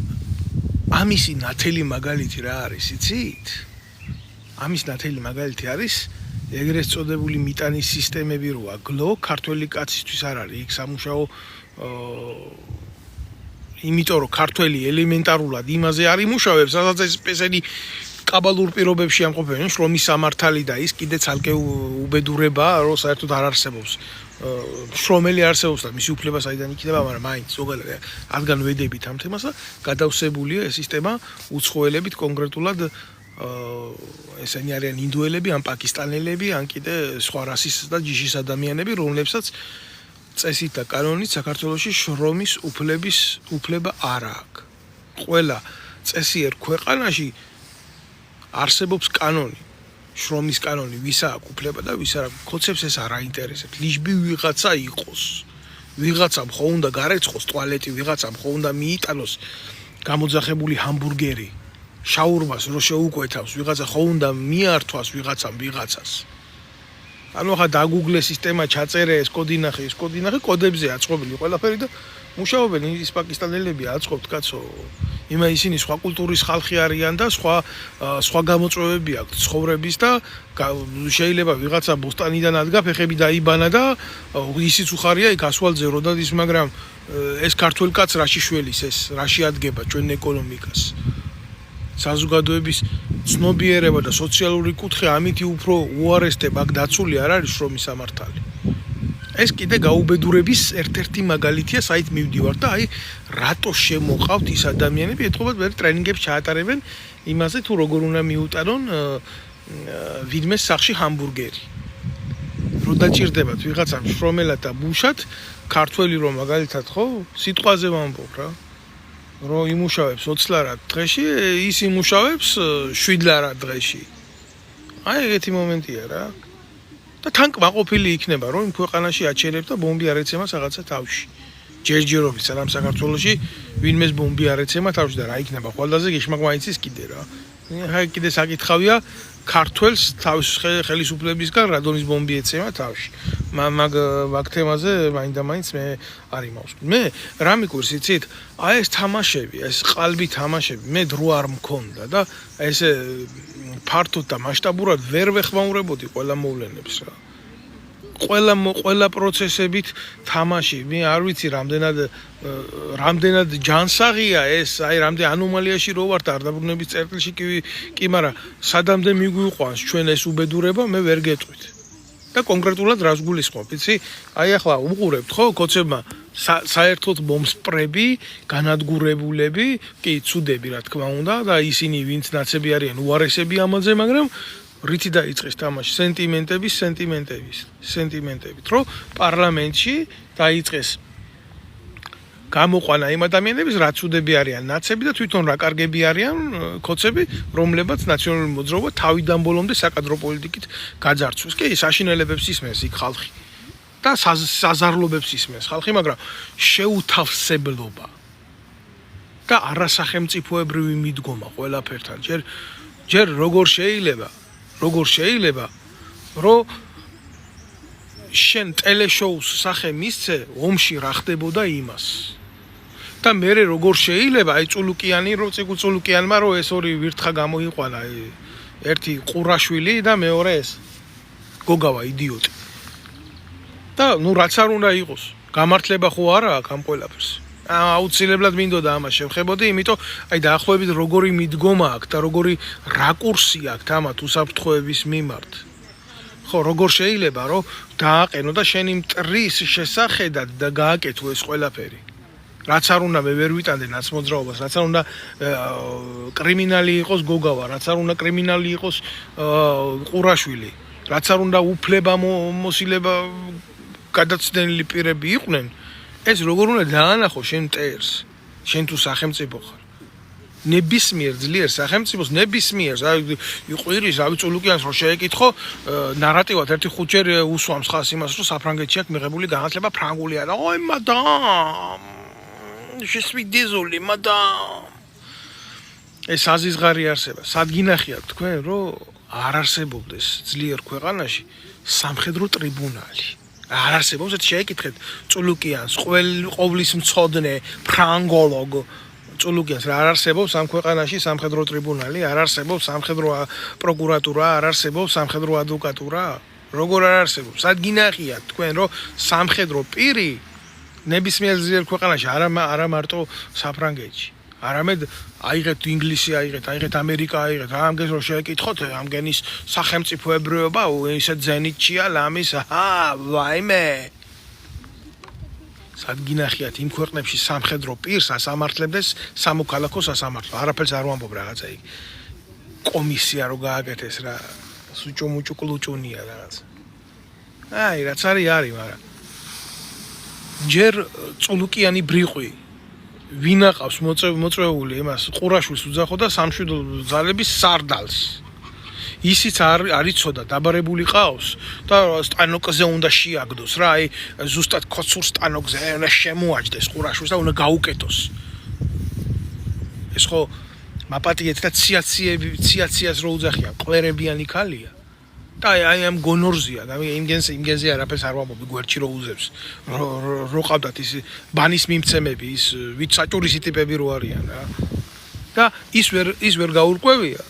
ამისი ნათელი მაგალითი რა არის, იცით? ამის ნათელი მაგალითი არის ეგრეთ წოდებული მიტანის სისტემები როა გლო, ქართველი კაცისთვის არ არის იქ სამუშაო, იმიტომ რომ ქართველი ელემენტარულად იმაზე არ იმუშავებს, სადაც ესენი კაბალურ პირობებში ამყოფენ, შრომის სამართალი და ის კიდე ცალკე უბედურებაა, რომ საერთოდ არ არსებობს. შრომელი არსებობს და მისი უფლება საიდან იქნება, მაგრამ მაინც ზოგადად რადგან ვედებით ამ თემას და გადავსებულია ეს სისტემა უცხოელებით კონკრეტულად ესენი არიან ინდოელები, ან პაკისტანელები, ან კიდე სხვა რასის და ჯიშის ადამიანები, რომლებსაც წესით და კანონით საქართველოში შრომის უფლება არ აქვს. ყველა წესიერ ქვეყანაში არსებობს კანონი, შრომის კანონი, ვისა აქვს უფლება და ვისა არ აქვს. ხოცებს ეს არ აინტერესებს. ლიჟბი ვიღაცა იყოს. ვიღაცამ ხო უნდა გარეცხოს ტუალეტი, ვიღაცამ ხო უნდა მიიტანოს გამოძახებული ჰამბურგერი. შაურმას რო შეუკვეთავს, ვიღაცა ხო უნდა მიართვას ვიღაცას. ანუ ხა დაგუგლე სისტემა, ჩაწერე ეს კოდინახე, კოდებზე აწყობილი ყველაფერი და მუშაობენ ის პაკისტანელები აწყობთ კაცო. ისინი სხვა კულტურის ხალხი არიან და სხვა გამოწვევები აქვთ ცხოვრების და შეიძლება ვიღაცა ბოსტანიდან ადგა, ფეხები დაიბანა და ისიც უხარია იქ ასვალზე რო დადის, მაგრამ ეს ქართველ კაც რაში შველის ეს, რაში ადგება ჩვენ ეკონომიკას. საზოგადოების ცნობიერება და სოციალური კუთხე ამითი უფრო უარესდება, აქ დაცული არ არის შრომის სამართალი. ეს კიდე გაუბედურების ერთ-ერთი მაგალითია, საით მივდივარ და აი რატო შემოყავთ ის ადამიანები, ეთქობათ მე ტრენინგებს ჩაატარებენ იმაზე თუ როგორ უნდა მიუტანონ ვინმეს სახში ჰამბურგერი. რო დაჭირდებათ ვიღაცამ შრომელად და ბუშად, ქართველი რომ მაგალითად ხო, სიტყვაზე ვამბობ რა. რო იმუშავებს 20 ლარად დღეში, ის იმუშავებს 7 ლარად დღეში. აი ეგეთი მომენტია რა. და თან კმაყოფილი იქნება, რომ იმ ქვეყანაში აჩერებს და ბომბი არ ეცემა რაღაცა თავში. ჯერჯერობით სანამ საქართველოში ვინმეს ბომბი არ ეცემა თავში და რა იქნება ყველაზე გეშმაკმაინც ის კიდე რა. აი კიდე საკითხავია ქართველს თავის ხელისუფლებისგან რადონის ბომბი ეცემა თავში. მაგ თემაზე მაინდა-მაინც მე არ იმავსკი. მე რა მიკვირს იცით? აი ეს თამაშები, ეს ყალბი თამაშები, მე დრო არ მქონდა და ესე ფართოდ და მასშტაბურად ვერ ვეხმაურებოდი ყველა მოვლენებს რა. ყველა პროცესებით თამაში, მე არ ვიცი რამდენად ჯანსაღია ეს, აი რამდენ ანომალიაში რო ვართ არდაბრუნების წერტილში კი, მაგრამ სადამდე მიგვიყვანს ჩვენ ეს უბედურება, მე ვერ გეტყვით. და კონკრეტულად რას გულისხმობ, იცი? აი ახლა უყურებთ ხო, კოცებმა საერთოდ მომსპრები, განადგურებულები, კი, ცუდები რა თქმა უნდა და ისინი ვინც ნაცები არიან უარესები ამაზე, მაგრამ რითი დაიწყეს თამაში სენტიმენტებით, რომ პარლამენტში დაიწყეს გამოყვანა იმ ადამიანების რა ცუდები არიან ნაცები და თვითონ რა კარგები არიან კოცები, რომლებაც ნაციონალური მოძრაობა თავიდან ბოლომდე საკადრო პოლიტიკით გაძარცვეს. კი, საშინელებებს ისმენს იქ ხალხი და საზარლობებს ისმენს ხალხი, მაგრამ შეუთავსებლობა და არასახელმწიფოებრივი მიდგომა ყველაფერთან. ჯერ როგორ შეიძლება, რომ შენ ტელეშოუს სახე მისცე, ომში რა ხდებოდა იმას. და მე როგორ შეიძლება, აი წულუკიანი, წულუკიანმა რომ ეს ორი ვირთხა გამოიყვანა, ერთი ყურაშვილი და მეორე ეს გოგავა იდიოტი. და ნუ რაც არ უნდა იყოს, გამართლება ხო არა აქ ამ ყველაფერს. აუცილებლად მინდოდა ამას შევხებოდი, იმიტომ აი დაახლოებით როგორი მიდგომა აქვს და როგორი რაკურსი აქვს ამათ უსაფრთხოების მიმართ. ხო, როგორ შეიძლება, რომ დააყენო და შენი მტრის შესახედად და გააკეთო ეს ყველაფერი. რაც არ უნდა მე ვერ ვიტანდი ნაცმოძრაობას, რაც არ უნდა კრიმინალი იყოს გოგავა, რაც არ უნდა კრიმინალი იყოს ყურაშვილი, რაც არ უნდა უფლება მოსილება გადაცდენილი პირები იყვნენ, ეს როგორ უნდა დაანახო შენ მტერს, შენ თუ სახელმწიფო ხარ. ნებისმიერ ძლიერ სახელმწიფოს ნებისმიერს იყვირის რავი წულუკიანს რომ შეეკითხო ნარატივად ერთი ხუთჯერ უსვამს ხას იმას რომ საფრანგეთში აქვს მიღებული განათლება ფრანგულია და ой მადამ je suis désolé madame ეს აზიზღარი არსება სადგინახიათ თქვენ რომ არ არსებობდეს ძლიერ ქვეყანაში სამხედრო ტრიბუნალი არ არსებობს ეს შეეკითხეთ წულუკიანს ყოვლის მცოდნე ფრანგოლოგ წულუკიანს რა არ არსებობს ამ ქვეყანაში სამხედრო ტრიბუნალი, არ არსებობს სამხედრო პროკურატურა, არ არსებობს სამხედრო ადვოკატურა, როგორ არ არსებობს? სადგინახიათ თქვენ რომ სამხედრო პირი ნებისმიერ ძლიერ ქვეყანაში არა მარტო საფრანგეთში, არამედ აიღეთ ინგლისი, აიღეთ ამერიკა, აიღეთ ამგეს რომ შეეკითხოთ ამგენის სახელმწიფოებრიობა, ისე ზენიტჩია ლამის, ვაიმე სადგინახიათ იმ ქვეყნებში სამხედრო პირს ასამართლებდეს სამოქალაქო სასამართლო. არაფერს არ ვამბობ რაღაცა იქ. კომისია რო გააკეთეს რა, სუჭუმუჭუ კლუჭუნია რაღაცა. აი, რაც არის, მაგრამ ჯერ წულუკიანი ბრიყვი ვინ აყავს მოწვეული იმას ყურაშვილს უძახო და სამშვიდობო ძალების სარდალს. ისიც არ იცოდა დაბარებული ყავს და სტანოკზე უნდა შეაგდოს რა, აი ზუსტად ქოცურ სტანოკზე უნდა შემოაჯდეს ყურაშვილს და უნდა გაუკეთოს. ეს ხო მაპატიეთ და ციაციას რო უძახიან, ყლერებიანი ქალია. და აი ამ გონორზია, იმგენზე არაფერს არ ვამბობ, გვერდში რო უზებს. რო ყავდათ ის ბანის მიმცემები, ის ვით საჭურისი ტიპები რო არიან რა. და ის ვერ გაურკვევია.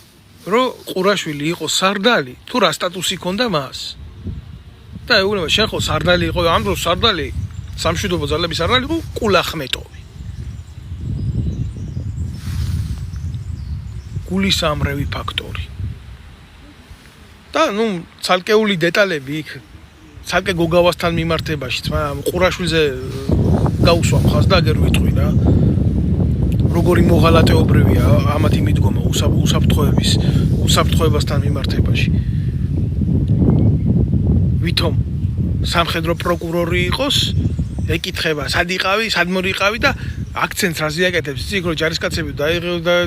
რომ ყურაშვილი იყო სარდალი, თუ რა სტატუსი ჰქონდა მას. და ეუბნება, შენ ხო სარდალი იყო, ამ დროს სარდალი, სამშვიდობო ძალების სარდალი იყო კულახმეტოვი. გულისამრევი ფაქტორი. და ნუ ცალკეული დეტალები იქ ცალკე გოგავასთან მიმართებაშიც, მაგრამ ყურაშვილზე გაუსვა მხარს და აგერ ვიტყვი რა. როგორი მოღალატეობრივია ამათი მიდგომა უსაფრთხოებასთან მიმართებაში. ვითომ სამხედრო პროკურორი იყოს, ეკითხება, სად იყავი, სად მორიყავი და აქცენტს რაზე აკეთებს, იცი, რომ ჯარისკაცები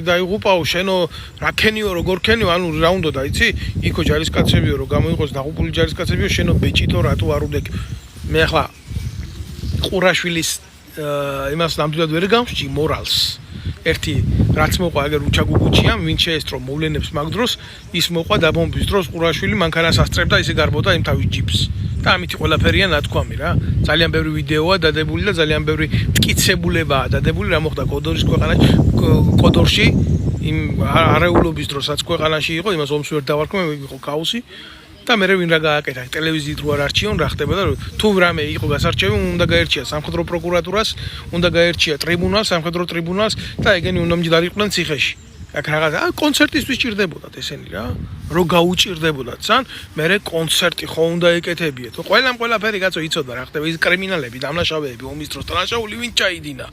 დაიღუპაო, შენო რა ქენიო, როგორ ქენიო, ანუ რა უნდა და იცი, იქო ჯარისკაცებიო, რომ გამოიყოს დაღუპული ჯარისკაცებიო, შენო ბეჭიტო რატო არ უდეკ. მე ახლა ყურაშვილის იმას ნამდვილად ვერ გამსჭი მორალს. ერთი რაც მოყვა აგერ უჩაგუგუჩია, ვინ შეესტრო მოვლენებს მაგ დროს, ის მოყვა დაბომბვის დროს ყურაშვილი მანქანას ასწრებდა, ისე გარბოდა იმ თავის ჯიპს. და ამითი ყველაფერია ნათქვამი რა. ძალიან ბევრი ვიდეოა დადებული და ძალიან ბევრი მტკიცებულებაა დადებული, რა მოხდა კოდორში, იმ არეულობის დროსაც ქვეყანაში იყო, იმას ომს ვერ დავარქმე, იყო ქაოსი. და მე ვინ რა გააკეთა ტელევიზიით რო არ არჩიონ რა ხდებოდა თუ რამე იყო გასარჩევი უნდა გაერჩია სამხედრო პროკურატურას უნდა გაერჩია ტრიბუნალს სამხედრო ტრიბუნალს და ეგენი უნდა მჯდარიყვნენ ციხეში აქ რაღაც კონცერტისთვის ჭირდებოდათ ესენი რა რო გაუჭირდებოდათ სან მე კონცერტი ხო უნდა ეკეთებიეთ ყველაფერი კაცო იცოდა რა ხდება ის კრიმინალები დამნაშავეები ომის დროს დანაშაული ვინ ჩაიდინა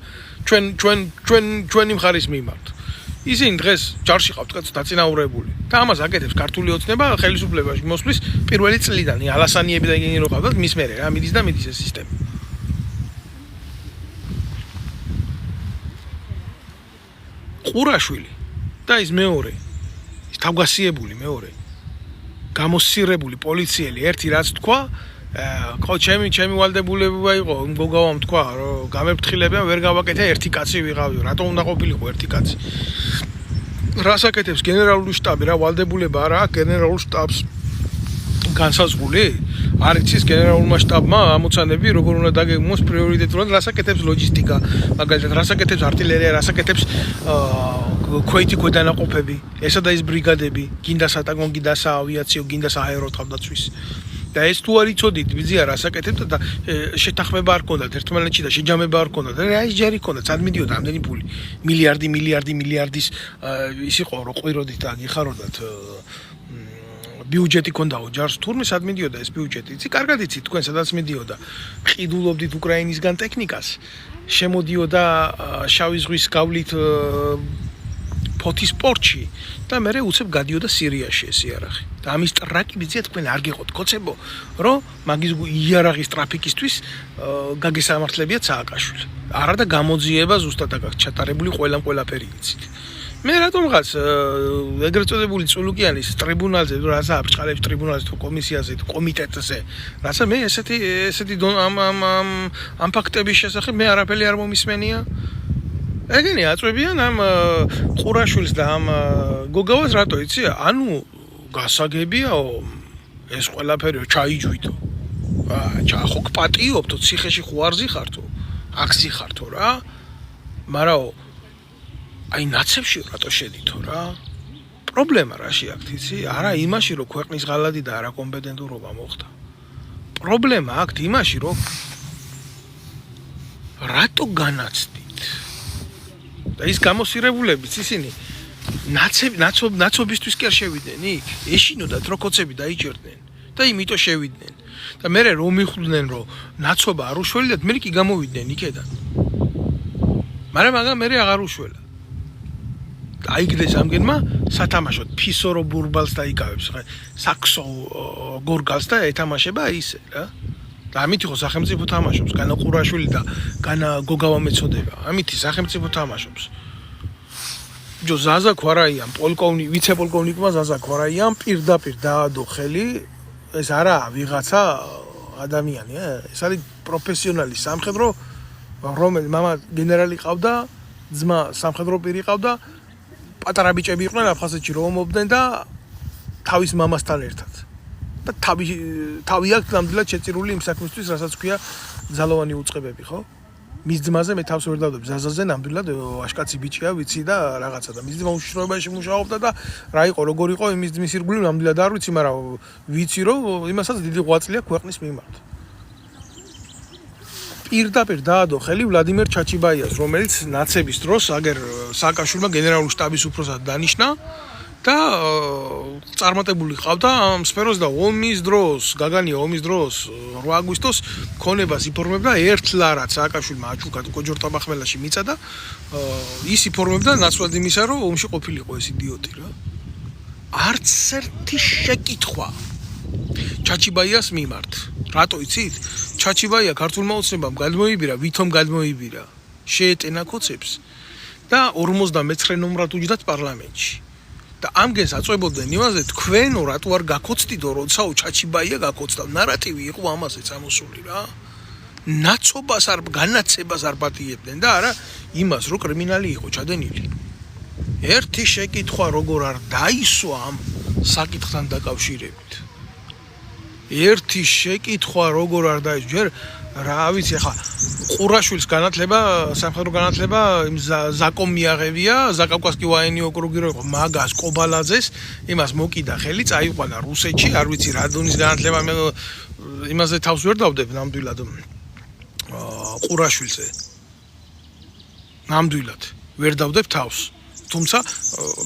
ჩვენი მხარის მიმართ ისინი დღეს ჯარში ყავთ კაცო დაწინაურებული და ამას აკეთებს ქართული ოცნება ხელისუფლებაში მოსვლის პირველი წლიდან ალასანიები და ეგენი რო ყავდათ მის მერე რა მიდის ეს სისტემა ყურაშვილი და ის მეორე ის თავგასიებული მეორე გამოსცირებული პოლიციელი ერთი რაც თქვა ხო ჩემი ვალდებულება იყო მგოგავამ თქვა რომ გამეფრთხილებიან ვერ გავაკეთე ერთი კაცი ვიღავიო რატო უნდა ყოფილიყო ერთი კაცი რას აკეთებს გენერალური შტაბი რა ვალდებულება არა გენერალურ შტაბს განსაზღვრული არ იცის გენერალურმა შტაბმა ამოცანები როგორ უნდა დაგეგმოს პრიორიტეტულად რას აკეთებს ლოჯისტიკა მაგალითად რას აკეთებს არტილერია რას აკეთებს ქვეითი ქვედანაყოფები ესა და ის ბრიგადები გინდა სატანკო გინდა საავიაციო გინდა სააერო თავდაცვის და ეს თუ არ იცოდით ვიზია რას აკეთებდა და შეთანხმება არ ქონდათ ერთმანეთში და შეჯამება არ ქონდათ რა ის ჯერი ქონდათ სად მიდიოდა ამდენი ფული მილიარდის ის იყო რომ ყვიროდით და გიხაროდათ ბიუჯეტი ქონდაო ჯარს თურმე სად მიდიოდა ეს ბიუჯეტი იცი კარგად იცით თქვენ სადაც მიდიოდა ყიდულობდით უკრაინისგან ტექნიკას შემოდიოდა შავი ზღვის გავლით ფოთის პორტში და მე უცებ გადიოდა სირიაში ეს იარაღი და ამის ტრაკი ბიძია თქვენ არ გიყოთ კოცებო რომ მაგის იარაღის ტრაფიკისთვის გაგესამართლებიათ სააკაშვილი არა და გამოძიება ზუსტად აქ ჩატარებული ყველაფერი იცით მე რატომღაც ეგრეთ წოდებული წულუკიანის ტრიბუნალზე რაცა აბჭყალებს ტრიბუნალზე თუ კომისიაზე თუ კომიტეტზე რაცა მე ესეთი ამ ფაქტების შესახებ მე არაფერი არ მომისმენია ეგენი აწვევიან ამ ყურაშვილს და ამ გოგავას რატო იცი ანუ გასაგებიაო ეს ყველაფერი ჩაიჯვიდო ხო გპატიობთო ციხეში ხო არ ზიხართო აქ ზიხართო რა მაგრამ აი ნაცებში რატო შედითო რა პრობლემა რაში აქ იცი არა იმაში რომ ქვეყნის ღალადი და არა კომპეტენტურობა მოხდა პრობლემა აქ იმაში რომ რატო განაცდით და ის გამოსირებულებიც ისინი ნაცობისთვის კი არ შევიდნენ იქ ეშინოდათ რო კოცები დაიჭერდნენ და იმიტომ შევიდნენ და მე რომ მიხვდნენ რომ ნაცობა არ უშველიათ მე კი გამოვიდნენ იქედან მაგრამ მე აღარ უშველა აიგდეს ამგენმა სათამაშოდ ფისორო ბურბალს დაიკავებს საქსო გორგალს და ეთამაშება ისე რა და ამით იყო სახელმწიფო თამაშობს განა ყურაშვილი და განა გოგავა მეწოდება ამით სახელმწიფო თამაშობს ჯო ზაზა ქვარაიან ვიცე-პოლკოვნიკმა ზაზა ქვარაიან პირდაპირ დაადო ხელი ეს არა ვიღაცა ადამიანია ეს არის პროფესიონალი სამხედრო რომელიც მამა გენერალი ყავდა ძმა სამხედრო პირი ყავდა პატარა ბიჭები იყვნენ აფხაზეთში რომ ომობდნენ და თავის მამასთან ერთად და თავი აქვს ნამდვილად შეწირული იმ საქმისთვის რასაც ქვია ძალოვანი უწყებები ხო მის ძმაზე მე თავს ვერ დავდებ ზაზაზე ნამდვილად აშკაცი ბიჭია ვიცი და რაღაცა და მის ძმა უშიშროებაში მუშაობდა და რა იყო როგორ იყო იმის ძმის ირგვლივ ნამდვილად არ ვიცი მაგრამ ვიცი რომ იმასაც დიდი ღვაწლია ქვეყნის მიმართ პირდაპირ დაადო ხელი ვლადიმერ ჩაჩიბაიას, რომელიც ნაცების დროს აგერ სააკაშვილმა გენერალური შტაბის უფროსად დანიშნა და წარმატებული ყავდა ამ სფეროს და ომის დროს, გაგანია ომის დროს 8 აგვისტოს ქონებას იფორმებდა ერთ ლარად სააკაშვილმა აჩუქა კოჯორტაბახმელაში მიწა და ის იფორმებდა ნაცვლად იმისა, რომ ომში ყოფილიყო ეს იდიოტი რა. არც ერთი შეკითხვა ჩაჩიბაიას მიმართ. რატო იცით? ჩაჩიბაია ქართულმა ოცნებამ გადმოიბირა, ვითომ გადმოიბირა, შეეტენა ქოცებს და 59 ნომრად უჯდათ პარლამენტში. და ამგენს აწვებოდნენ იმაზე, თქვენო რატო არ გაქოცდიდო, როდესაც ჩაჩიბაია გაქოცდა. ნარატივი იყო ამაზე წამოსული რა. ნაცობას არ განაცებას არ პატიებდნენ და არა იმას, რომ კრიმინალი იყო ჩადენილი. ერთი შეკითხვა როგორ არ დაისვა ამ საკითხთან დაკავშირებით. ერთი შეკითხვა როგორ არ დაისვა. ჯერ რა ვიცი, ახლა ყურაშვილის განათლება, სამხედრო განათლება იმ ზაკომ მიაღებია, ზაკავკასკი ვაენი ოკრუგი რო იყო, მაგას კობალაძეს, იმას მოკიდა ხელი, წაიყვანა რუსეთში, არ ვიცი რა დონის განათლება, მე იმაზე თავს ვერ დავდებ ნამდვილად. ყურაშვილზე. ნამდვილად ვერ დავდებ თავს. თუმცა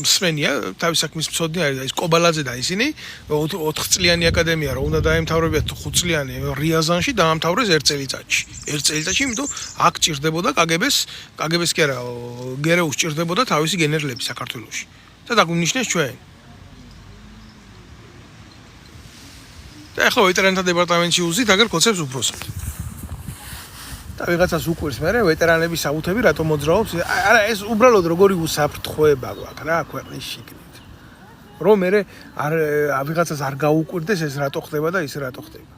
მსმენია თავის საქმის მცოდნე არის და ის კობალაძე და ისინი 4 წლიანი აკადემია რა უნდა დაემთავრებიათ 5 წლიანი რიაზანში დაამთავრეს 1 წელიწადში. 1 წელიწადში, იმიტომ აქ ჭირდებოდა კგბ-ს კი არა, გერეუს ჭირდებოდა თავისი გენერლები საქართველოში. და დაგვინიშნეს ჩვენ. და ახლა ვეტერანთა დეპარტამენტში უზით, აგერ ქოცებს უფროსად. და ვიღაცას უყვირს მე ვეტერანების საუთები რატომ მოძრაობს? არა, ეს უბრალოდ როგორი უსაფრთხოება გვაქვს რა ქვეყნის შიგნით. რომ მე არ ვიღაცას არ გაუკვირდეს ეს რატო ხდება და ის რატო ხდება.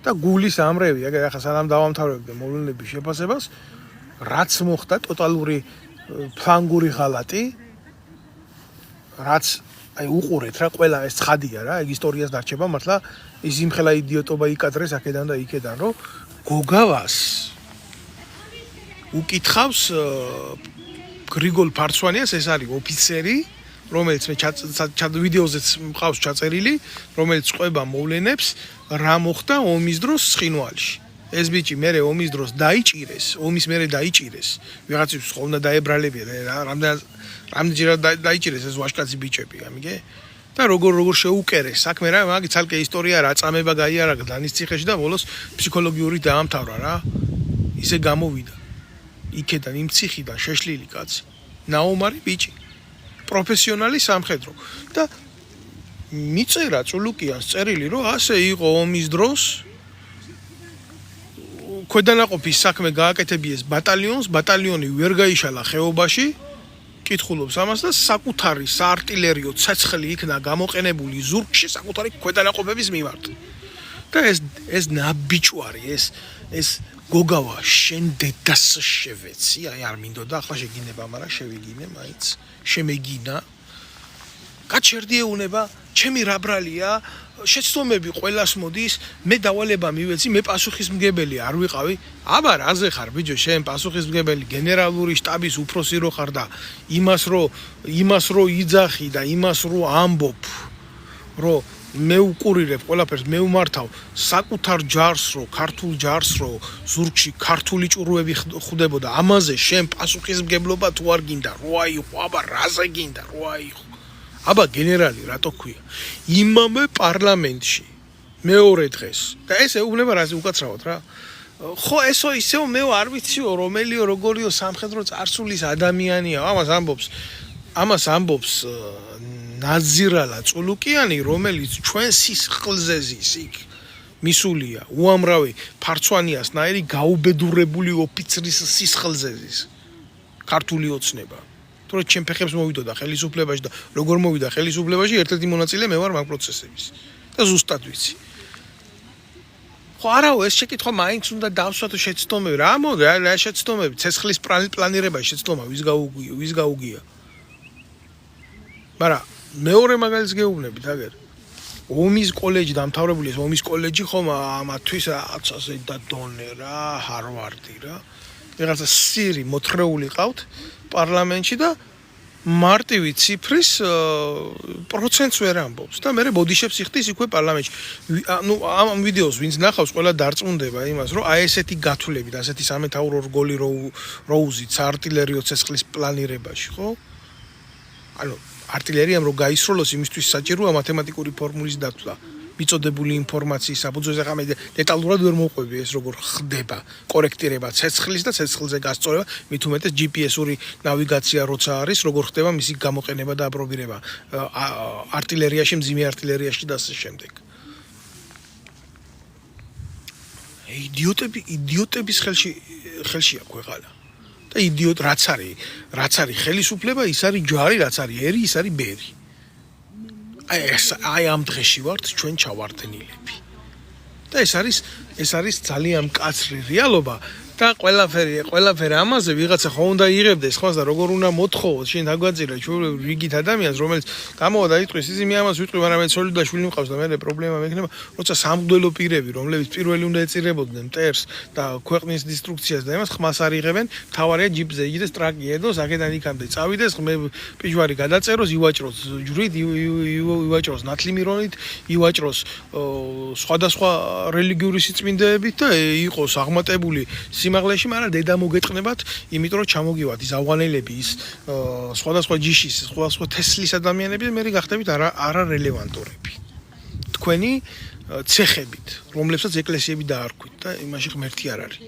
და გულის ამრევი, ახლა სანამ დავამთავრებდი მოვლენების შეფასებას, რაც მოხდა ტოტალური ფლანგური ღალატი, რაც აი უყურეთ რა, ყველა ეს ცხადია რა, ეგ ისტორიას დარჩება, მართლა ის იმხელა იდიოტობა იკადრეს აქედან და იქედან, რომ გოგავას უკითხავს გრიგოლ ფარცვანიას, ეს არის ოფიცერი, რომელიც მე ვიდეოზეც მყავს ჩაწერილი, რომელიც ყვება მოვლენებს, რა მოხდა ომის დროს ცხინვალში. ეს ბიჭი მერე ომის დროს დაიჭირეს, ომის მერე დაიჭირეს. ვიღაცის ხო უნდა დაებრალებია და რამდენჯერად დაიჭირეს ეს ვაშკაცი ბიჭები, ამიგე? და როგორ შეუკერეს საქმე რა, მაგ ცალკე ისტორია რა წამება გაიარაღა დანის ციხეში და ბოლოს ფსიქოლოგიური დაამთავრა რა. ისე გამოვიდა. იქედან იმ ციხიდან შეშლილი კაცი. ნაომარი ბიჭი. პროფესიონალი სამხედრო. და მიწერა წულუკიანს წერილი, რომ ასე იყო ომის დროს ქვედანაყოფის საქმე გააკეთებიეს ბატალიონს, ბატალიონი ვერ გაიშალა ხეობაში. კითხულობს ამას და საკუთარი საარტილერიო ცეცხლი იქნა გამოყენებული ზურგში საკუთარი ქვედანაყოფების მიმართ. და ეს ნაბიჭვარი, ეს გოგავა შენ დედას შევეცი, აი არ მინდოდა, ახლა შეგინება, მაგრამ შევიგინე მაინც, შემეგინა. გაჩერდიეუნება, ჩემი რა ბრალია, შეცდომები ყველას მოდის, მე დავალება მივეცი, მე პასუხისმგებელი არ ვიყავი. აბა რაზე ხარ ბიჭო, შენ პასუხისმგებელი გენერალური შტაბის უფროსი რო ხარ და იმას რო იძახი და იმას რო ამბობ, რომ მე უყურირებ ყველაფერს, მე ვმართავ საკუთარ ჯარს რო, ქართულ ჯარს რო, ზურგში ქართული ჭურვები ხვდებოდა, ამაზე შენ პასუხისმგებლობა თუ არ გინდა, რო აიღო, აბა რაზე გინდა, რო აიღო. აბა გენერალი რატო ქვია? იმამე პარლამენტში მეორე დღეს. და ეს ეუბნება რაზე უკაცრავად რა. ხო ესო ისეო მე არ ვიციო რომელიო როგორიო სამხედრო წარსულის ადამიანია. ამას ამბობს ნაზირალა წულუკიანი, რომელიც ჩვენ სისხლზე ზის იქ მისულია. უამრავი ფარცვანიასნაირი გაუბედურებული ოფიცრის სისხლზე ზის. ქართული ოცნება. თორე ჩემ ფეხებს მოვიდოდა ხელისუფლებაში და როგორ მოვიდა ხელისუფლებაში, ერთ-ერთი მონაწილე მე ვარ მაგ პროცესების. და ზუსტად ვიცი. ხო არაო, ეს შეკითხვა მაინც უნდა დავსვათ შეცდომები. რა მოდი, რა შეცდომები? ცეცხლის პლანირებაში შეცდომა ვის გაუგია. მაგრამ მეორე მაგალითს გეუბნებით, აგერ. ომის კოლეჯი დამთავრებული ეს ომის კოლეჯი ხომ ამათვის აცაზე და დონე რა, ჰარვარდი რა. ვიღაცა სირი მოთხრეული ყავთ პარლამენტში და მარტივი ციფრის პროცენტს ვერ ამბობს და მე ბოდიშებს იხდის იქვე პარლამენტში. ნუ ამ ვიდეოს ვინც ნახავს, ყველა დარწმუნდება იმას, რომ აი ესეთი გათვლებით, ასეთი სამეთაურო რგოლი რო უზით საარტილერიო ცეცხლის პლანირებაში, ხო? ანუ артиллერიამ რო გაისროლოს იმისთვის საჭიროა მათემატიკური ფორმულის დათვლა. მიწოდებული ინფორმაციის საფუძველზე ხა მე დეტალურად ვერ მოვყვები ეს როგორ ხდება კორექტირება ცეცხლის და ცეცხლზე გასწორება მით უმეტეს GPS-ური ნავიგაცია როცა არის როგორ ხდება მისი გამოყენება და აპრობირება артиллерияში მძიმე артиллерияში და ასე შემდეგ იდიოტების ხელშია ქვეყანა და იდიოტ რაც არის ხელისუფლება ის არის ჯარი რაც არის ერი ის არის ბერი აი ამ დღეში ვართ ჩვენ ჩავარდნილები და ეს არის ძალიან მკაცრი რეალობა და ყველაფერი ამაზე ვიღაცა ხო უნდა იღებდეს ხმას და როგორ უნდა მოთხოვოს შენ დაგვაძირა ჩვენ რიგით ადამიანს რომელიც გამოვა და იტყვის ისი მე ამას ვიტყვი მაგრამ მე ცოლი და შვილი მყავს და მე პრობლემა მექნება როცა სამღვდელო პირები რომლებიც პირველი უნდა ეწირებოდნენ მტერს და ქვეყნის დისტრუქციას და იმას ხმას არ იღებენ თავარია ჯიპზე იგდეს ტრაკი ედოს აქედან იქამდე წავიდეს მე პიჟვარი გადაწეროს ივაჭროს ჯვრით ივაჭროს ნათლიმირონით ივაჭროს სხვადასხვა რელიგიური სიწმინდეებით და იყოს აღმატებული სიმაღლეში, მაგრამ დედა მოგეთყნებათ, იმიტომ რომ ჩამოგივათ ის ავღანელები, ის სხვადასხვა ჯიშის, სხვადასხვა თესლის ადამიანები და მე გახდებით არარელევანტურები. თქვენი ცეხებით, რომლებსაც ეკლესიები დაარქვით და იმაში ღმერთი არ არის.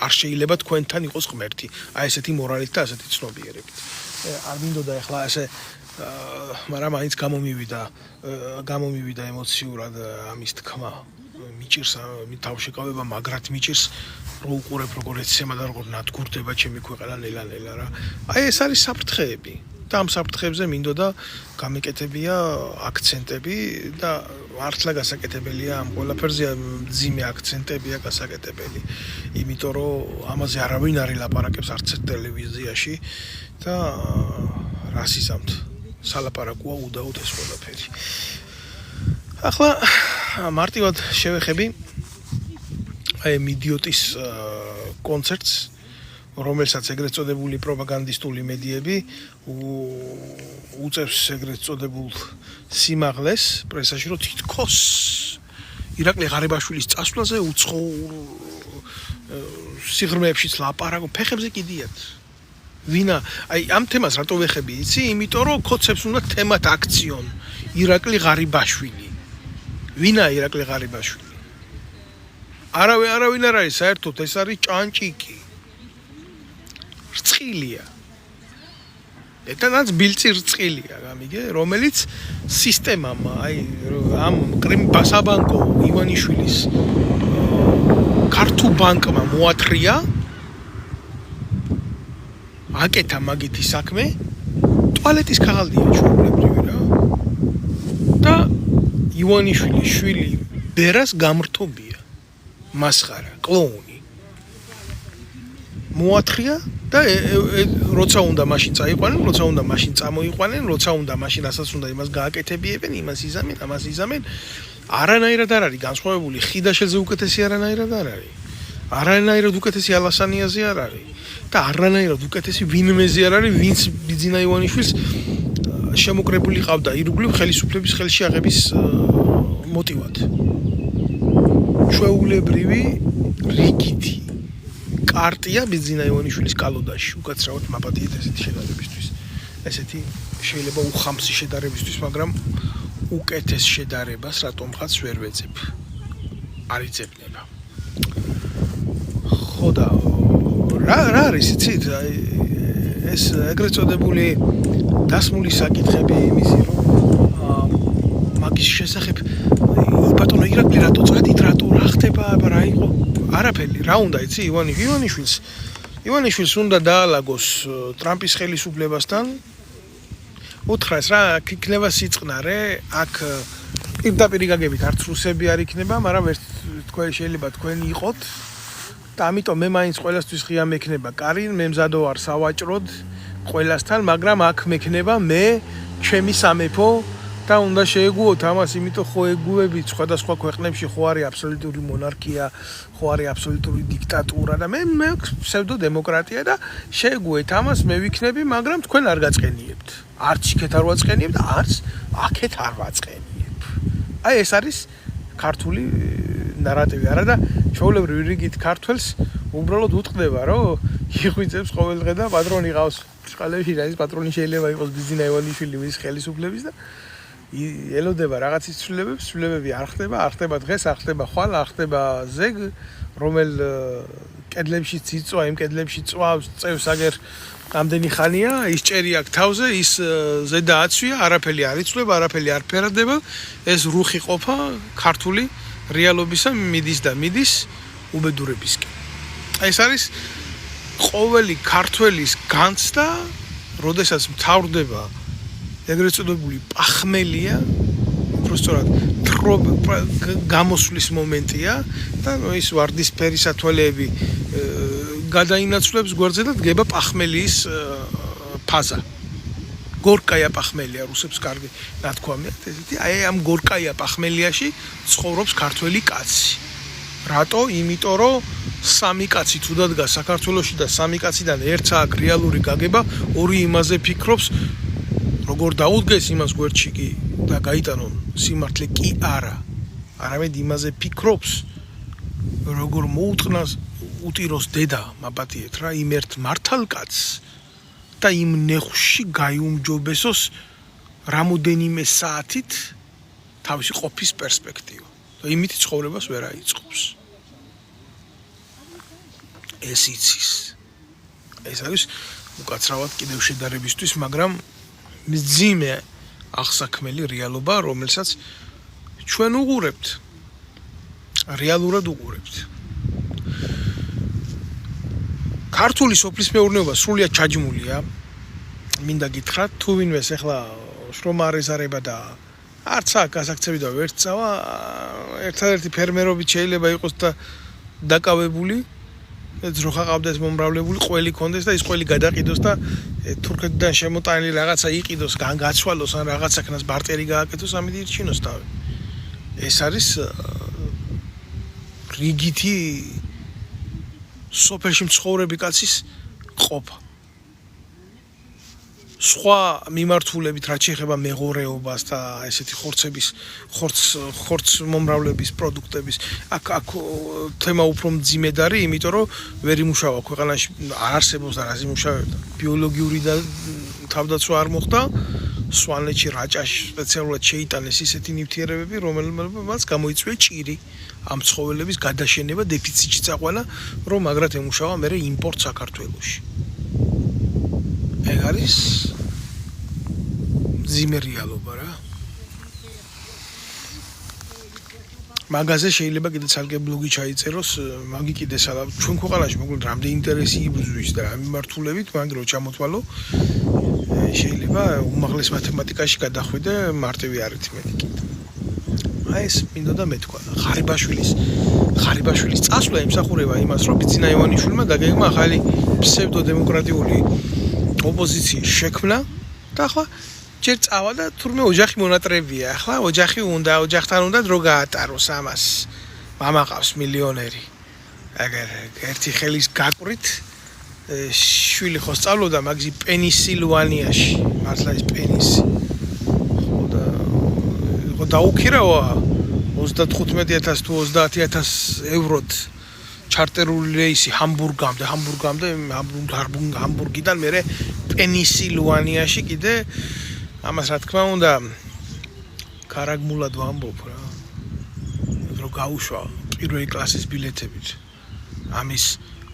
არ შეიძლება თქვენთან იყოს ღმერთი. აი ესეთი მორალით და ასეთი ცნობიერებით. არ მინდოდა ახლა ასე მაგრამ მაინც გამომივიდა ემოციურად ამის თქმა. მიჭირს თავშეკავება მაგრად მიჭირს რო უყურებ როგორ ეცემა და როგორ ნადგურდება ჩემი ქვეყანა ნელა რა. აი ეს არის საფრთხეები და ამ საფრთხეებზე მინდოდა გამეკეთებია აქცენტები და მართლა გასაკეთებელია ამ ყველაფერზე მძიმე აქცენტებია გასაკეთებელი. იმიტომ რომ ამაზე არავინ არ ელაპარაკებს არც ტელევიზიაში და რასიზმთ სალაპარაკოა უდაოდ ეს ყველაფერი. ახლა მარტივად შევეხები აი მიდიოტის კონცერტს რომელსაც ეგრეთ წოდებული პროპაგანდისტული მედიები უწევს ეგრეთ წოდებულ სიმაღლეს პრესაში რომ თითქოს ირაკლი ღარიბაშვილის წასვლაზე უცხო სიღრმეებშიც ლაპარაკო ფეხებზე კიდიათ ვინა აი ამ თემას რატო ვეხები იცი იმიტომ რომ კოცებს უნდა თემად აქციონ ირაკლი ღარიბაშვილი ვინა ირაკლი ღარიბაშვილი არავინ არ არის საერთოდ ეს არის ჭანჭიკი რწყილია ეთანაც ბილწი რწყილია გამიგე რომელიც სისტემამ აი ამ კრიმბასაბანკო ივანიშვილის ქართულ ბანკმა მოათრია აკეთა მაგითი საქმე ტუალეტის ქაღალდია ჩვეულებრივი რა და ივანიშვილის შვილი ბერას გამრთობია მასხარა კლოუნი მოათრია და როცა უნდა მაშინ წაიყვანენ, როცა უნდა მაშინ წამოიყვანენ, როცა უნდა მაშინ ასაც უნდა იმას გააკეთებიებენ, იმას იზამენ, ამას იზამენ. არანაირად არ არის განსხვავებული ხიდაშელზე უკეთესი არანაირად არ არის. არანაირად უკეთესი ალასანიაზე არ არის. და არანაირად უკეთესი ვინმეზე არ არის, ვინც ბიძინა ივანიშვილს შემოკრებული ყავდა ირგვლივ ხელისუფლების ხელში აღების მოტივად. ჩვეულებრივი რიგითი კარტია ბიძინა ივანიშვილის კალოდაში უკაცრავად მაპატიეთ ესეთი შედარებისთვის. ესეთი შეიძლება უხამსი შედარებისთვის, მაგრამ უკეთეს შედარებას რატომღაც ვერ ვეძებ. არ იძებნება. ხო და რა არის იცით? ეს ეგრეთ წოდებული დასმული საკითხები იმისი რომ მაგის შესახებ ბატონო ირაკლი რატო წადით რატო რა ხდება რა იყო არაფერი რა უნდა იცი ივანიშვილს უნდა დაალაგოს ტრამპის ხელისუფლებასთან უთხრას რა იქნება სიწყნარე აქ პირდაპირ გაგებით არც რუსები არ იქნება მაგრამ ერთ თქვენ შეიძლება თქვენი იყოთ და ამიტომ მე მაინც ყველასთვის ღია მექნება კარი მე მზადო ვარ სავაჭროდ ყველასთან მაგრამ აქ მექნება მე ჩემი სამეფო და უნდა შეეგუოთ ამას, იმიტომ ხო ეგუებით სხვადასხვა ქვეყნებში ხო არის აბსოლუტური მონარქია, ხო არის აბსოლუტური დიქტატურა და მე ფსევდო დემოკრატია და შეეგუეთ ამას მე ვიქნები, მაგრამ თქვენ არ გაწყენიებთ. არც იქეთ არ ვაწყენიებ და არც აქეთ არ ვაწყენიებ. აი ეს არის ქართული ნარატივი არა და ჩვეულებრივი რიგით ქართველს უბრალოდ უტყდება, რომ იღვიძებს ყოველდღე და პატრონი ყავს წყალებში რაის პატრონი შეიძლება იყოს ბიზინა ივანიშვილი მის ხელისუფლების და ელოდება რაღაცის ცვლილებები არ ხდება დღეს, არ ხდება ხვალ, არ ხდება ზეგ, რომელ კედლებში წიწვა, იმ კედლებში წვავს, წევს აგერ ამდენი ხანია, ის ჭერი აქ თავზე, ის ზედა აცვია, არაფერი არ იცვლება, არაფერი არ ფერადება, ეს რუხი ყოფა ქართული რეალობისა მიდის უბედურებისკენ. ეს არის ყოველი ქართველის განცდა, როდესაც მთავრდება ეგრეთ წოდებული პახმელია, უბრალოდ გამოსვლის მომენტია და ის ვარდისფერი სათვალეები გადაინაცვლებს გვერდზე და დგება პახმელიის ფაზა. გორკაია პახმელია რუსებს კარგი ნათქვამია. აი ამ გორკაია პახმელიაში ცხოვრობს ქართველი კაცი. რატო? იმიტომ რომ სამი კაცი თუ დადგა საქართველოში და სამი კაციდან ერთს აქვს რეალური გაგება, ორი იმაზე ფიქრობს, როგორ დაუდგეს იმას გვერდში კი და გაიტანონ სიმართლე კი არა. არამედ იმაზე ფიქრობს, როგორ მოუტყნას უტიროს დედა მაპატიეთ რა იმ ერთ მართალ კაცს და იმ ნეხში გაიუმჯობესოს რამოდენიმე საათით თავისი ყოფის პერსპექტივა. და იმით ცხოვრებას ვერ აიწყობს. ეს იცის. ეს არის უკაცრავად კიდევ შედარებისთვის, მაგრამ მძიმე აღსაქმელი რეალობა, რომელსაც ჩვენ უყურებთ. რეალურად უყურებთ. ქართული სოფლის მეურნეობა სრულიად ჩაჯმულია. მინდა გითხრათ, თუ ვინმეს ახლა შრომა არ ეზარება და არც აქ გასაქცევი და ვერ წავა, ერთადერთი ფერმერობით შეიძლება იყოს და დაკავებული, ძროხა ყავდეს მომრავლებული, ყველი კონდეს და ის ყველი გადაყიდოს და თურქეთიდან შემოტანილი რაღაცა იყიდოს, გაცვალოს ან რაღაცაკნას ბარტერი გააკეთოს, ამით ირჩინოს თავი. ეს არის რიგითი სოფელში მცხოვრები კაცის ყოფა. სხვა მიმართულებით რაც შეეხება მეღორეობას და ესეთი ხორც მომრავლების პროდუქტების აქ თემა უფრო მძიმედ არის, იმიტომ რომ ვერ იმუშავა ქვეყანაში არ არსებობს და რას იმუშავებდა. ბიოლოგიური და თავდაცვა არ მოხდა, სვანეთში რაჭაში სპეციალურად შეიტანეს ისეთი ნივთიერებები, რომელმაც გამოიწვია ჭირი ამ ცხოველების გადაშენება, დეფიციტში წაყვანა, რომ მაგრად ემუშავა მერე იმპორტ საქართველოში. ეგ არის მძიმე რეალობა რა. მაგაზე შეიძლება კიდე ცალკე ბლოგი ჩაიწეროს, მაგი კიდე ჩვენ ქვეყანაში მოკლედ რამდენი ინტერესი იბრძვის და ამ მიმართულებით, მაგრამ რო ჩამოთვალო, შეიძლება უმაღლეს მათემატიკაში გადახვიდე მარტივი არითმეტიკით. აი ეს მინდოდა მეთქვა. ხარიბაშვილის წასვლა ემსახურება იმას, რომ ბიძინა ივანიშვილმა დაგეგმა ახალი ფსევდოდემოკრატიული ოპოზიციის შექმნა და ახლა ჯერ წავა და თურმე ოჯახი მონატრებია. ახლა ოჯახთან უნდა დრო გაატაროს ამას. მამა ყავს მილიონერი. აგერ ერთი ხელის გაკვრით შვილი ხო სწავლობდა მაგზი პენისილვანიაში, მართლა ის პენისი. ხო დაუქირავა 35,000 თუ 30,000 ევროთ ჩარტერული რეისი ჰამბურგიდან მერე პენისილვანიაში კიდე ამას რა თქმა უნდა კარაგმულად ვამბობ რა. რო გაუშვა პირველი კლასის ბილეთებით. ამის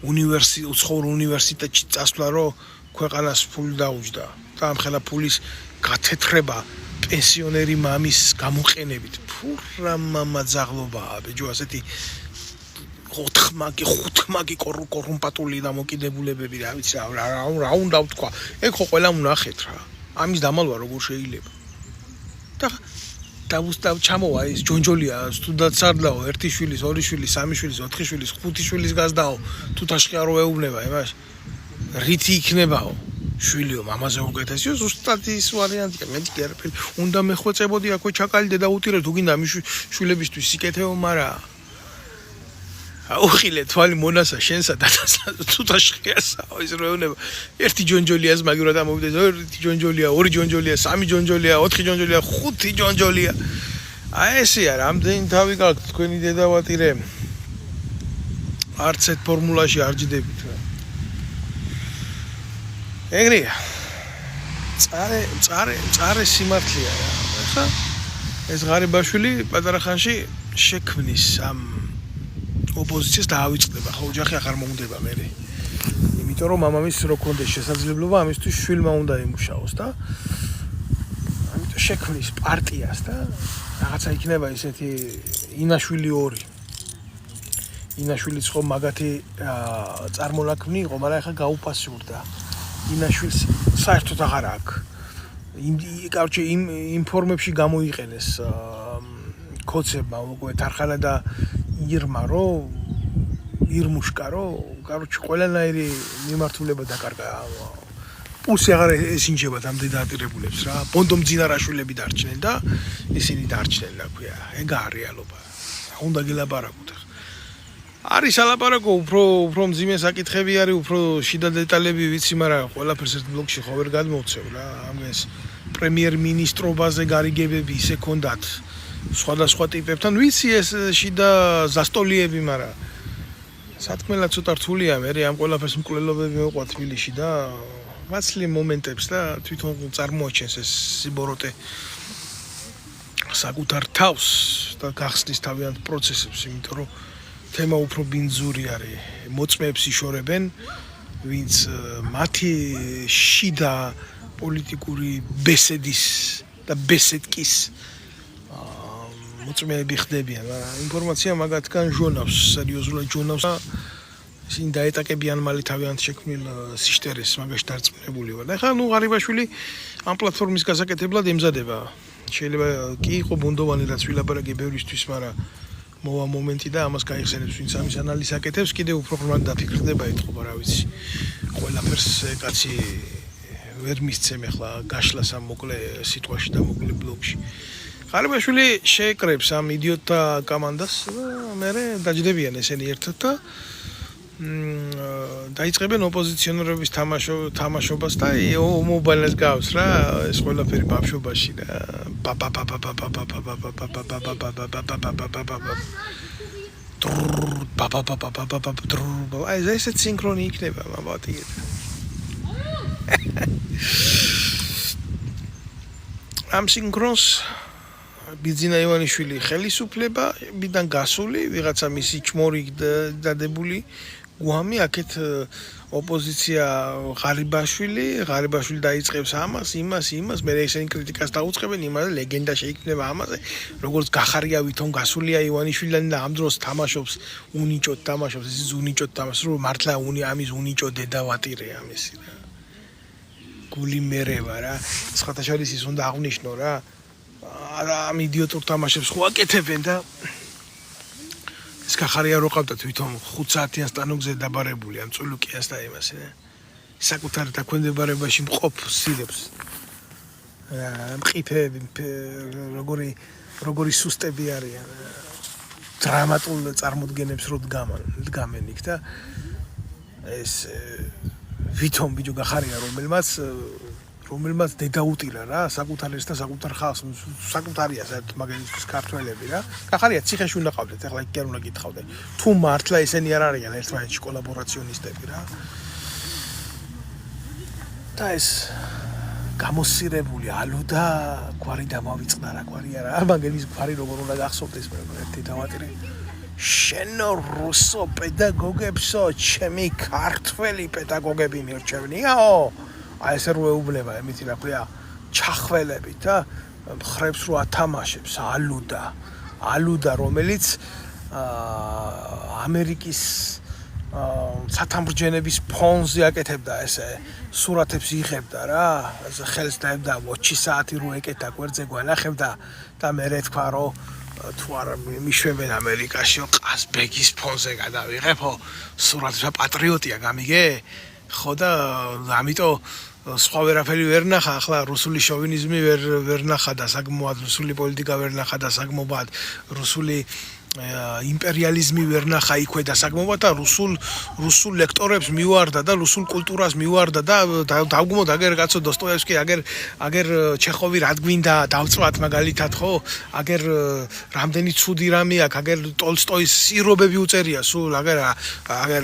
უნივერსიტეტში წასვლა რო ქვეყანას ფული დაუჯდა და ამ ხელა ფულის გათეთრება პენსიონერი მამის გამოყენებით. ფურა მამა ძაღლობაა ბიჭო, ასეთი ხუთმაგი კორუმპატული დამოკიდებულებები რა ვიცი რა უნდა ვთქვა. ეგ ხო ყველა უნახეთ რა. ამის დამალვა როგორ შეიძლება. და ჩამოვა ის ჯონჯოლია თუდად სარდლაო, ერთი შვილის, ორი შვილის, სამი შვილის, 4 შვილის, 5 შვილის გაზდაო, თუ თაშხი არ ეუბნება იმას. რითი იქნებაო? შვილიო, მამაზე უკეთესიო, ზუსტად ის ვარიანტია. მეტი კი არაფერი. უნდა მეხვეწებოდი აქვე ჩაკალიდე და უტირე თუ გინდა მის შვილებისთვის სიკეთეო, მაგრამ აუხილე თვალი მონასა შენსა და თუ თაშხიასაო ის რეუნება. ერთი ჯონჯოლიას მაგივრად ამოვიდეს, ერთი ჯონჯოლია, ორი ჯონჯოლია, სამი ჯონჯოლია, 4 ჯონჯოლია, 5 ჯონჯოლია. აი ესეა, რამდენი თავი გაქვთ თქვენი დედავატირე. არც ერთ ფორმულაში არ ჯდებით რა. ეგრეა. წარე სიმართლეა რა. ახლა ეს ღარიბაშვილი პატარა ხანში შექმნის ამ ოპოზიციას დაავიწყდება, ხო ოჯახი აღარ მომდება მე. იმიტომ რომ მამამისს რო ქონდეს შესაძლებლობა ამისთვის შვილმა უნდა იმუშაოს და ამიტომ შექმნის პარტიას და რაღაცა იქნება ესეთი ინაშვილი 2. ინაშვილიც ხო მაგათი წარმონაქმნი იყო, მაგრამ ახლა გაუფასურდა. ინაშვილს საერთოდ აღარ აქვს. Короче, იმ ფორმებში გამოიყენეს კოცებმა უკვე თარხანა და ირმა ირმუშკა короче, ყველანაირი მიმართულება დაკარგა. პულსი აღარ ესინჯება ამდენ დაატირებულებს რა. ბონდომ ძინარაშვილები დარჩნენ და ისინი დარჩნენ რა ქვია. ეგა რეალობა. უნდა გელაპარაკოთ. არის ალაპარაკო უფრო მძიმე საკითხები არის, უფრო შიდა დეტალები ვიცი, მაგრამ ყველაფერს ერთ ბლოკში ხო ვერ გადმოვცევ რა. ამას პრემიერ-მინისტრობაზე გარიგებები ისე ქონდათ სხვადასხვა ტიპებთან, ვიცი ეს შიდა ზასტოლიები, მაგრამ სათქმელად ცოტა რთულია, მე ამ ყველაფერს მკვლელობები მეყვა თბილისში და მაცლი მომენტებს და თვითონ წარმოაჩენს ეს სიბოროტე საკუთარ თავს და გახსნის თავიანთ პროცესებს, იმიტომ რომ თემა უფრო ბინძური არის. მოწმეებს იშორებენ, ვინც მათი შიდა პოლიტიკური ბესედის და ბესედკის მოწმეები ხდებიან, მაგრამ ინფორმაცია მაგათგან ჟონავს, სერიოზულად ჟონავს და ისინი დაეტაკებიან მალე თავიანთ შექმნილ სიშტერეს მაგაში დარწმუნებული ვარ. და ახლა ღარიბაშვილი ამ პლატფორმის გასაკეთებლად ემზადება. შეიძლება კი იყო ბუნდოვანი რაც ვილაპარაკე ბევრისთვის, მაგრამ მოვა მომენტი და ამას გაიხსენებს, ვინც ამის ანალიზს აკეთებს, კიდევ უფრო ღრმად დაფიქრდება ეთყობა, რა ვიცი. ყველაფერს კაცი ვერ მისცემ ახლა გაშლას ამ მოკლე სიტყვაში და მოკლე ბლოგში. ღარიბაშვილი შეეკრებს ამ იდიოტთა კომანდას და მერე დაჯდებიან ესენი ერთად და დაიწყებენ ოპოზიციონერების თამაშობას და მობაილს გავს რა ეს ყველაფერი ბავშვობაში და აი ეს სინქრონი იქნება მაბათი ამ სინქრონს ბიძინა ივანიშვილი ხელისუფლება მიდან გასული ვიღაცა მისი ჩმორი დადებული გვამი აქეთ ოპოზიცია ღარიბაშვილი დაიწყებს იმას მე ესენი კრიტიკას დაუწყებენ იმაზე ლეგენდა შეიქმნება ამაზე როგორც გახარია ვითომ გასულია ივანიშვილიდან და ამ დროს თამაშობს უნიჭოდ თამაშობს ეს უნიჭოდ თამაშობს რომ მართლა ამის უნიჭო დედა ვატირე ამისი რა გული მერევა რა სხვათა შორის ის უნდა აღნიშნო რა ამ იდიოტურ თამაშებს ხო აკეთებენ და ეს გახარია რო ყავდა თვითონ 5 საათიან სტანოგზე დაბარებული ამ წულუკიას და იმას საკუთარ დაქვემდებარებაში მყოფ სირებს მყიფეები როგორი სუსტები არიან დრამატულ წარმოდგენებს რო დგამენ იქ და ეს ვითომ ბიჭო გახარია რომელმაც დედა უტირა რა საკუთარ ეს და საკუთარ ხალხს საკუთარია საერთოდ მაგალითად ქართველები რა გახარია ციხეში უნდა ყავდეთ ახლა იქ კი არ უნდა გითხავდე თუ მართლა ესენი არ არიან ერთმანეთში კოლაბორაციონისტები რა და ეს გამოსირებული ალუდა გვარი დამავიწყდა რა გვარი არა მაგალის გვარი როგორ უნდა გახსოვდეს მე ერთი დავატირე შენო რუსო პედაგოგებსო ჩემი ქართველი პედაგოგები მირჩევნიაო აი ესე რო ეუბნება ემითი რა ქვია ჩახველებით და ხრებს რო ათამაშებს ალუდა რომელიც ამერიკის სათამბრჯენების ფონზე აკეთებდა ესე სურათებს იღებდა რა ხელს დაებდა ვოჩი საათი რო ეკეთა გვერდზე გვანახებდა და მე თქვა რომ თუ არა მიშვებენ ამერიკაში ყაზბეგის ფონზე გადავიღებო სურათსა პატრიოტია გამიგე ხო და ამიტომ სხვა ვერაფერი ვერ ნახა ახლა რუსული შოვინიზმი ვერ ნახა და საკმაოდ რუსული პოლიტიკა ვერ ნახა და საკმაოდ რუსული იმპერიალიზმი ვერ ნახა იქვე და საკმაოდ და რუსულ ლექტორებს მივარდა და რუსულ კულტურას მივარდა და დავგმოთ აგერ კაცო დოსტოევსკი აგერ ჩეხოვი რა გვინდა დავწვათ მაგალითად ხო აგერ რამდენი ცუდი რამე აქვს აგერ ტოლსტოის სირობები უწერია სულ აგერ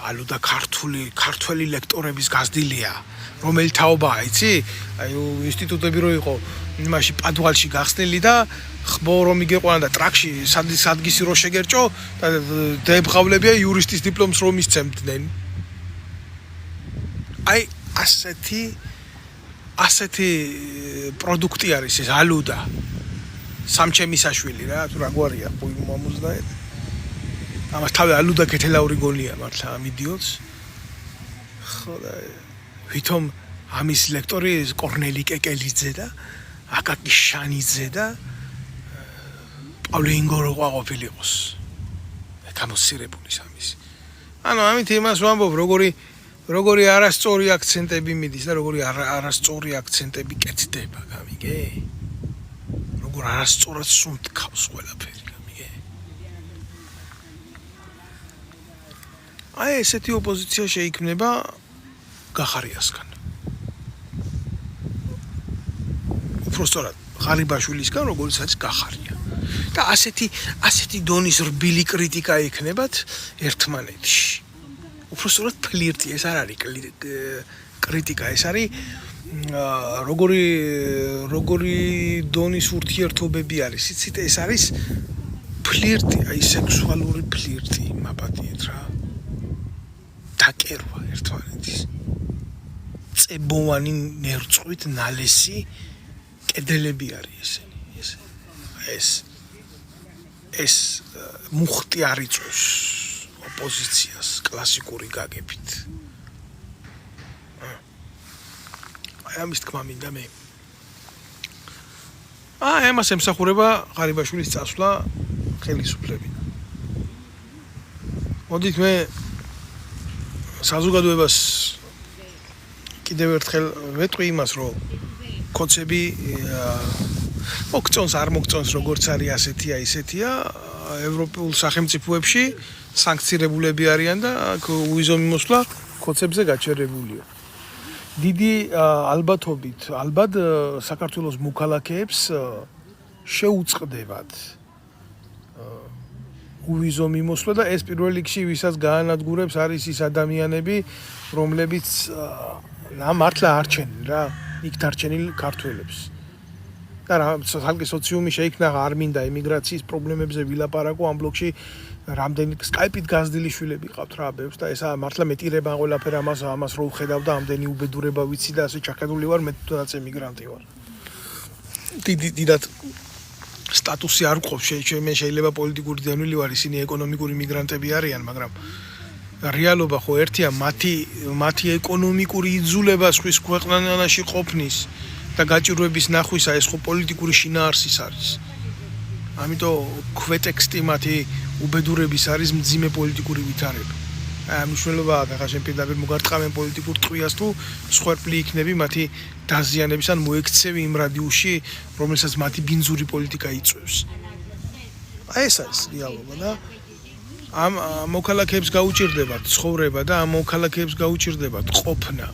ალუდა ქართველი ლექტორების გაზრდილია რომელი თაობაა იცი აი ინსტიტუტები რო იყო იმაში პადვალში გახსნილი და ხბო რომ იგეყვანა და ტრაქში სადგისი რო შეგერჭო და დაებღავლებია იურისტის დიპლომს რომ ისცემდნენ აი ასეთი პროდუქტი არის ეს ალუდა სამჩემისაშვილი რა თუ რა გვარია ყუი მომუზნაე ამას თავი ალუდა კეთილაური გონია მართლა ამ იდიოტს ხო და ვითომ ამის ლექტორი კორნელი კეკელიძე და აკაკი შანიძე და პავლე ინგორო ყოფილიყოს გამოსირებული სამის ანუ ამით იმას ვამბობ როგორი არასწორი აქცენტები მიდის და როგორი არასწორი აქცენტები კეთდება გამიგე როგორ არასწორად სუნთქავს ყველაფერი გამიგე აი ესეთი ოპოზიცია შეიქმნება გახარიასგან უბრალოდ ღარიბაშვილისგან როგორც არის გახარია და ასეთი დონის რბილი კრიტიკა იქნებათ ერთმანეთში უბრალოდ ფლირტი ეს არ არის კრიტიკა ეს არის როგორი დონის ურთიერთობები არის იცით ეს არის ფლირტი აი სექსუალური ფლირტი მაპატიეთ რა დაკერვა ერთმანეთის წებოვანი ნერწყვით ნალესი კედელები არის ესენი ეს მუხტი არ იწვევს ოპოზიციას კლასიკური გაგებით აი ამის თქმა მინდა მე ამას ემსახურება ღარიბაშვილის წასვლა ხელისუფლებიდან მოდით მე საზოგადოებას კიდევ ერთხელ ვეტყვი იმას რომ კოცები მოგწონს არ მოგწონს როგორც არის ასეთია ისეთია ევროპულ სახელმწიფოებში სანქცირებულები არიან და უიზო მიმოსვლა კოცებზე გაჩერებულია დიდი ალბათობით ალბათ საქართველოს მოქალაქეებს შეუწყდებათ უვიზო მიმოსვლა და ეს პირველ რიგში ვისაც გაანადგურებს არის ის ადამიანები რომლებიც მართლა არჩენილ რა იქ დარჩენილ ქართველებს და რა ხალხი სოციუმი შეიქმნა არ მინდა იმიგრაციის პრობლემებზე ვილაპარაკო ამ ბლოკში რამდენი სკაიპით გაზრდილი შვილები ყავთ რა ბევრს და ესა მართლა მეტირება ყველაფერ ამას რო ვხედავ და ამდენი უბედურება ვიცი და ასე ჩახედული ვარ მე თვითონაც ემიგრანტი ვარ დიდად სტატუსი არ გვყავს მე შეიძლება პოლიტიკური დევნილი ვარ ისინი ეკონომიკური მიგრანტები არიან მაგრამ რეალობა ხო ერთია მათი ეკონომიკური იძულება სხვის ქვეყანაში ყოფნის და გაჭირვების ნახვისა ეს ხო პოლიტიკური შინაარსის არის ამიტომ ქვეტექსტი მათი უბედურების არის მძიმე პოლიტიკური ვითარება აი მნიშვნელობაა ხა შენ პირდაპირ მოგარტყამენ პოლიტიკურ ტყვიას თუ სხვერპლი იქნები მათი დაზიანების ან მოექცევი იმ რადიუსში რომელსაც მათი ბინძური პოლიტიკა იწვევს აი ეს არის რეალობა და ამ მოქალაქეებს გაუჭირდებათ ცხოვრება და ამ მოქალაქეებს გაუჭირდებათ ყოფნა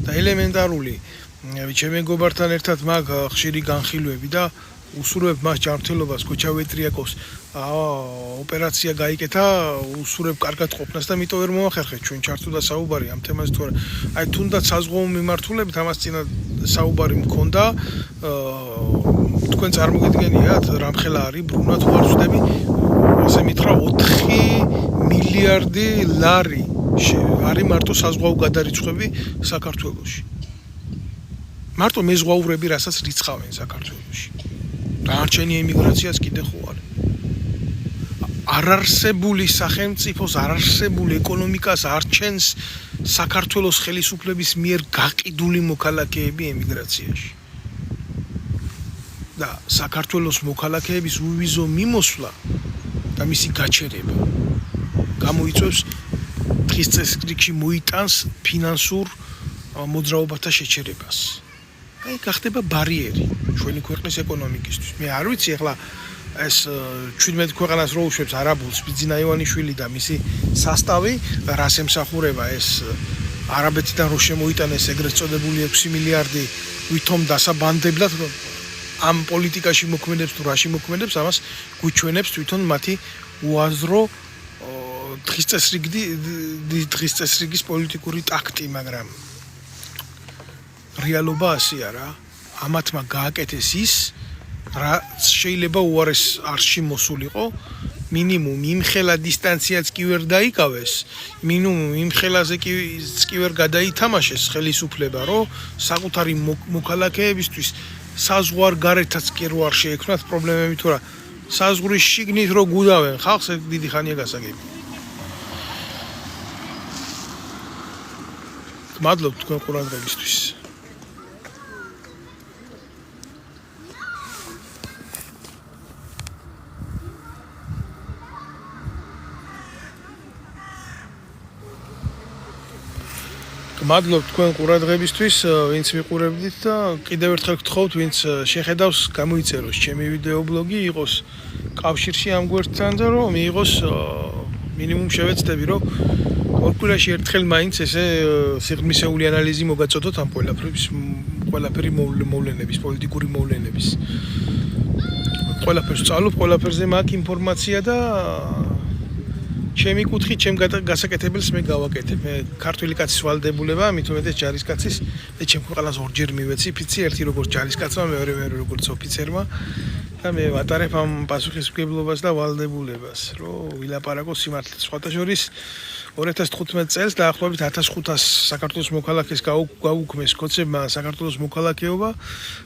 და ელემენტარული ჩემ მეგობართან ერთად მაგ ხშირი განხილვები და უსურვებ მას ჯანმრთელობას კოჩავეტრიაკოვს ოპერაცია გაიკეთა უსურვებ კარგად ყოფნას და მიტო ვერ მოახერხეთ ჩვენ ჩართულდა საუბარი ამ თემაზე თუ აი თუნდაც საზღვაო მიმართულებით ამას წინა საუბარი მქონდა თქვენ წარმოგიდგენიათ რამხელა არის ბრუნა თუ არ ვწდები ასე მითხრა 4 მილიარდი ლარი არის მარტო საზღვაო გადარიცხვები საქართველოში მარტო მეზღვაურები რასაც რიცხავენ საქართველოში დარჩენი ემიგრაციას კიდე ხო არის არარსებული სახელმწიფოს არარსებული ეკონომიკას არჩენს საქართველოს ხელისუფლების მიერ გაყიდული მოქალაქეები ემიგრაციაში და საქართველოს მოქალაქეების უვიზო მიმოსვლა და მისი გაჩერება გამოიწვევს დღის წესრიგში მოიტანს ფინანსურ მოძრაობათა შეჩერებას აი გახდება ბარიერი ჩვენი ქვეყნის ეკონომიკისთვის მე არ ვიცი ახლა ეს 17 ქვეყანას რო უშვებს არაბულს ბიძინა ივანიშვილი და მისი სასტავი რას ემსახურება ეს არაბეთიდან რო შემოიტანეს ეგრეთ წოდებული 6 მილიარდი ვითომ დასაბანდებლად ამ პოლიტიკაში მოქმედებს თუ რაში მოქმედებს ამას გვიჩვენებს თვითონ მათი უაზრო დღის წესრიგის პოლიტიკური ტაქტი, მაგრამ რეალობა ასე არა. ამათმა გააკეთეს ის, რაც შეიძლება უარეს არსში მოსულიყო. მინიმუმ იმ ხელა დისტანციაც კი ვერ დაიკავეს, მინიმუმ იმ ხელაზე კი ვერ გადაითამაშეს ხელისუფლება, რომ საკუთარი მოქალაქეებისთვის საზღვარგარეთაც კი არ შეექმნათ პრობლემები თუ რა. საზღვრის შიგნით რო გუდავენ ხალხს, დიდი ხანია გასაგები. მადლობთ თქვენ ყურადღებისთვის. მადლობთ თქვენ ყურადღებისთვის, ვინც მიყურებდით და კიდევ ერთხელ გთხოვთ, ვინც შეხედავს, გამოიწეროს ჩემი ვიდეო ბლოგი, იყოს კავშირში ამ გვერდთან და რომ მიიღოს მინიმუმ შევეცდები, რომ ორ კვირაში ერთხელ მაინც ესე სიღრმისეული ანალიზი მოგაწოდოთ ამ ყველაფერი მოვლენების, პოლიტიკური მოვლენების. ყველაფერს ვწავლობ, ყველაფერზე მაქვს ინფორმაცია და ჩემი კუთხით, ჩემ გასაკეთებელს მე გავაკეთებ. მე ქართული კაცის ვალდებულება, მით უმეტეს ჯარისკაცის, და ჩემ ყველას ორჯერ მივეცი ფიცი, ერთი როგორც ჯარისკაცმა, მეორე როგორც ოფიცერმა და მე ვატარებ ამ პასუხისმგებლობას და ვალდებულებას, რომ ვილაპარაკო სიმართლეს. სხვათა შორის 2015 წელს დაახლოებით 1500 საქართველოს მოქალაქეს გაუქმეს კოცებმა საქართველოს მოქალაქეობა,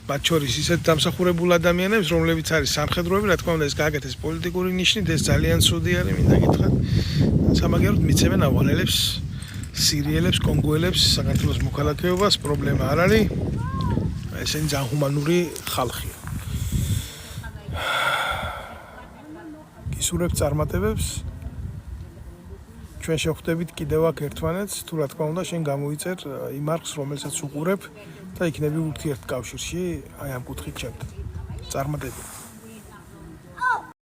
მათ შორის ისეთ დამსახურებულ ადამიანებს, რომლებიც არის სამხედროები, რა თქმა უნდა, ეს გააკეთეს პოლიტიკური ნიშნით, ეს ძალიან ცუდი არის, მინდა გითხრათ. სამაგეროდ მიცემენ ავღანელებს, სირიელებს, კონგოელებს საქართველოს მოქალაქეობას, პრობლემა არ არის. ესენი ძალიან ჰუმანური ხალხია. გისურვებთ წარმატებებს. ჩვენ შევხვდებით კიდევ აქ ერთმანეთს, თუ რა თქმა უნდა, შენ გამოიწერ იმ არხს, რომელსაც უყურებ და იქნები ურთიერთკავშირში აი ამ კუთხით ჩემთან. წარმატებები.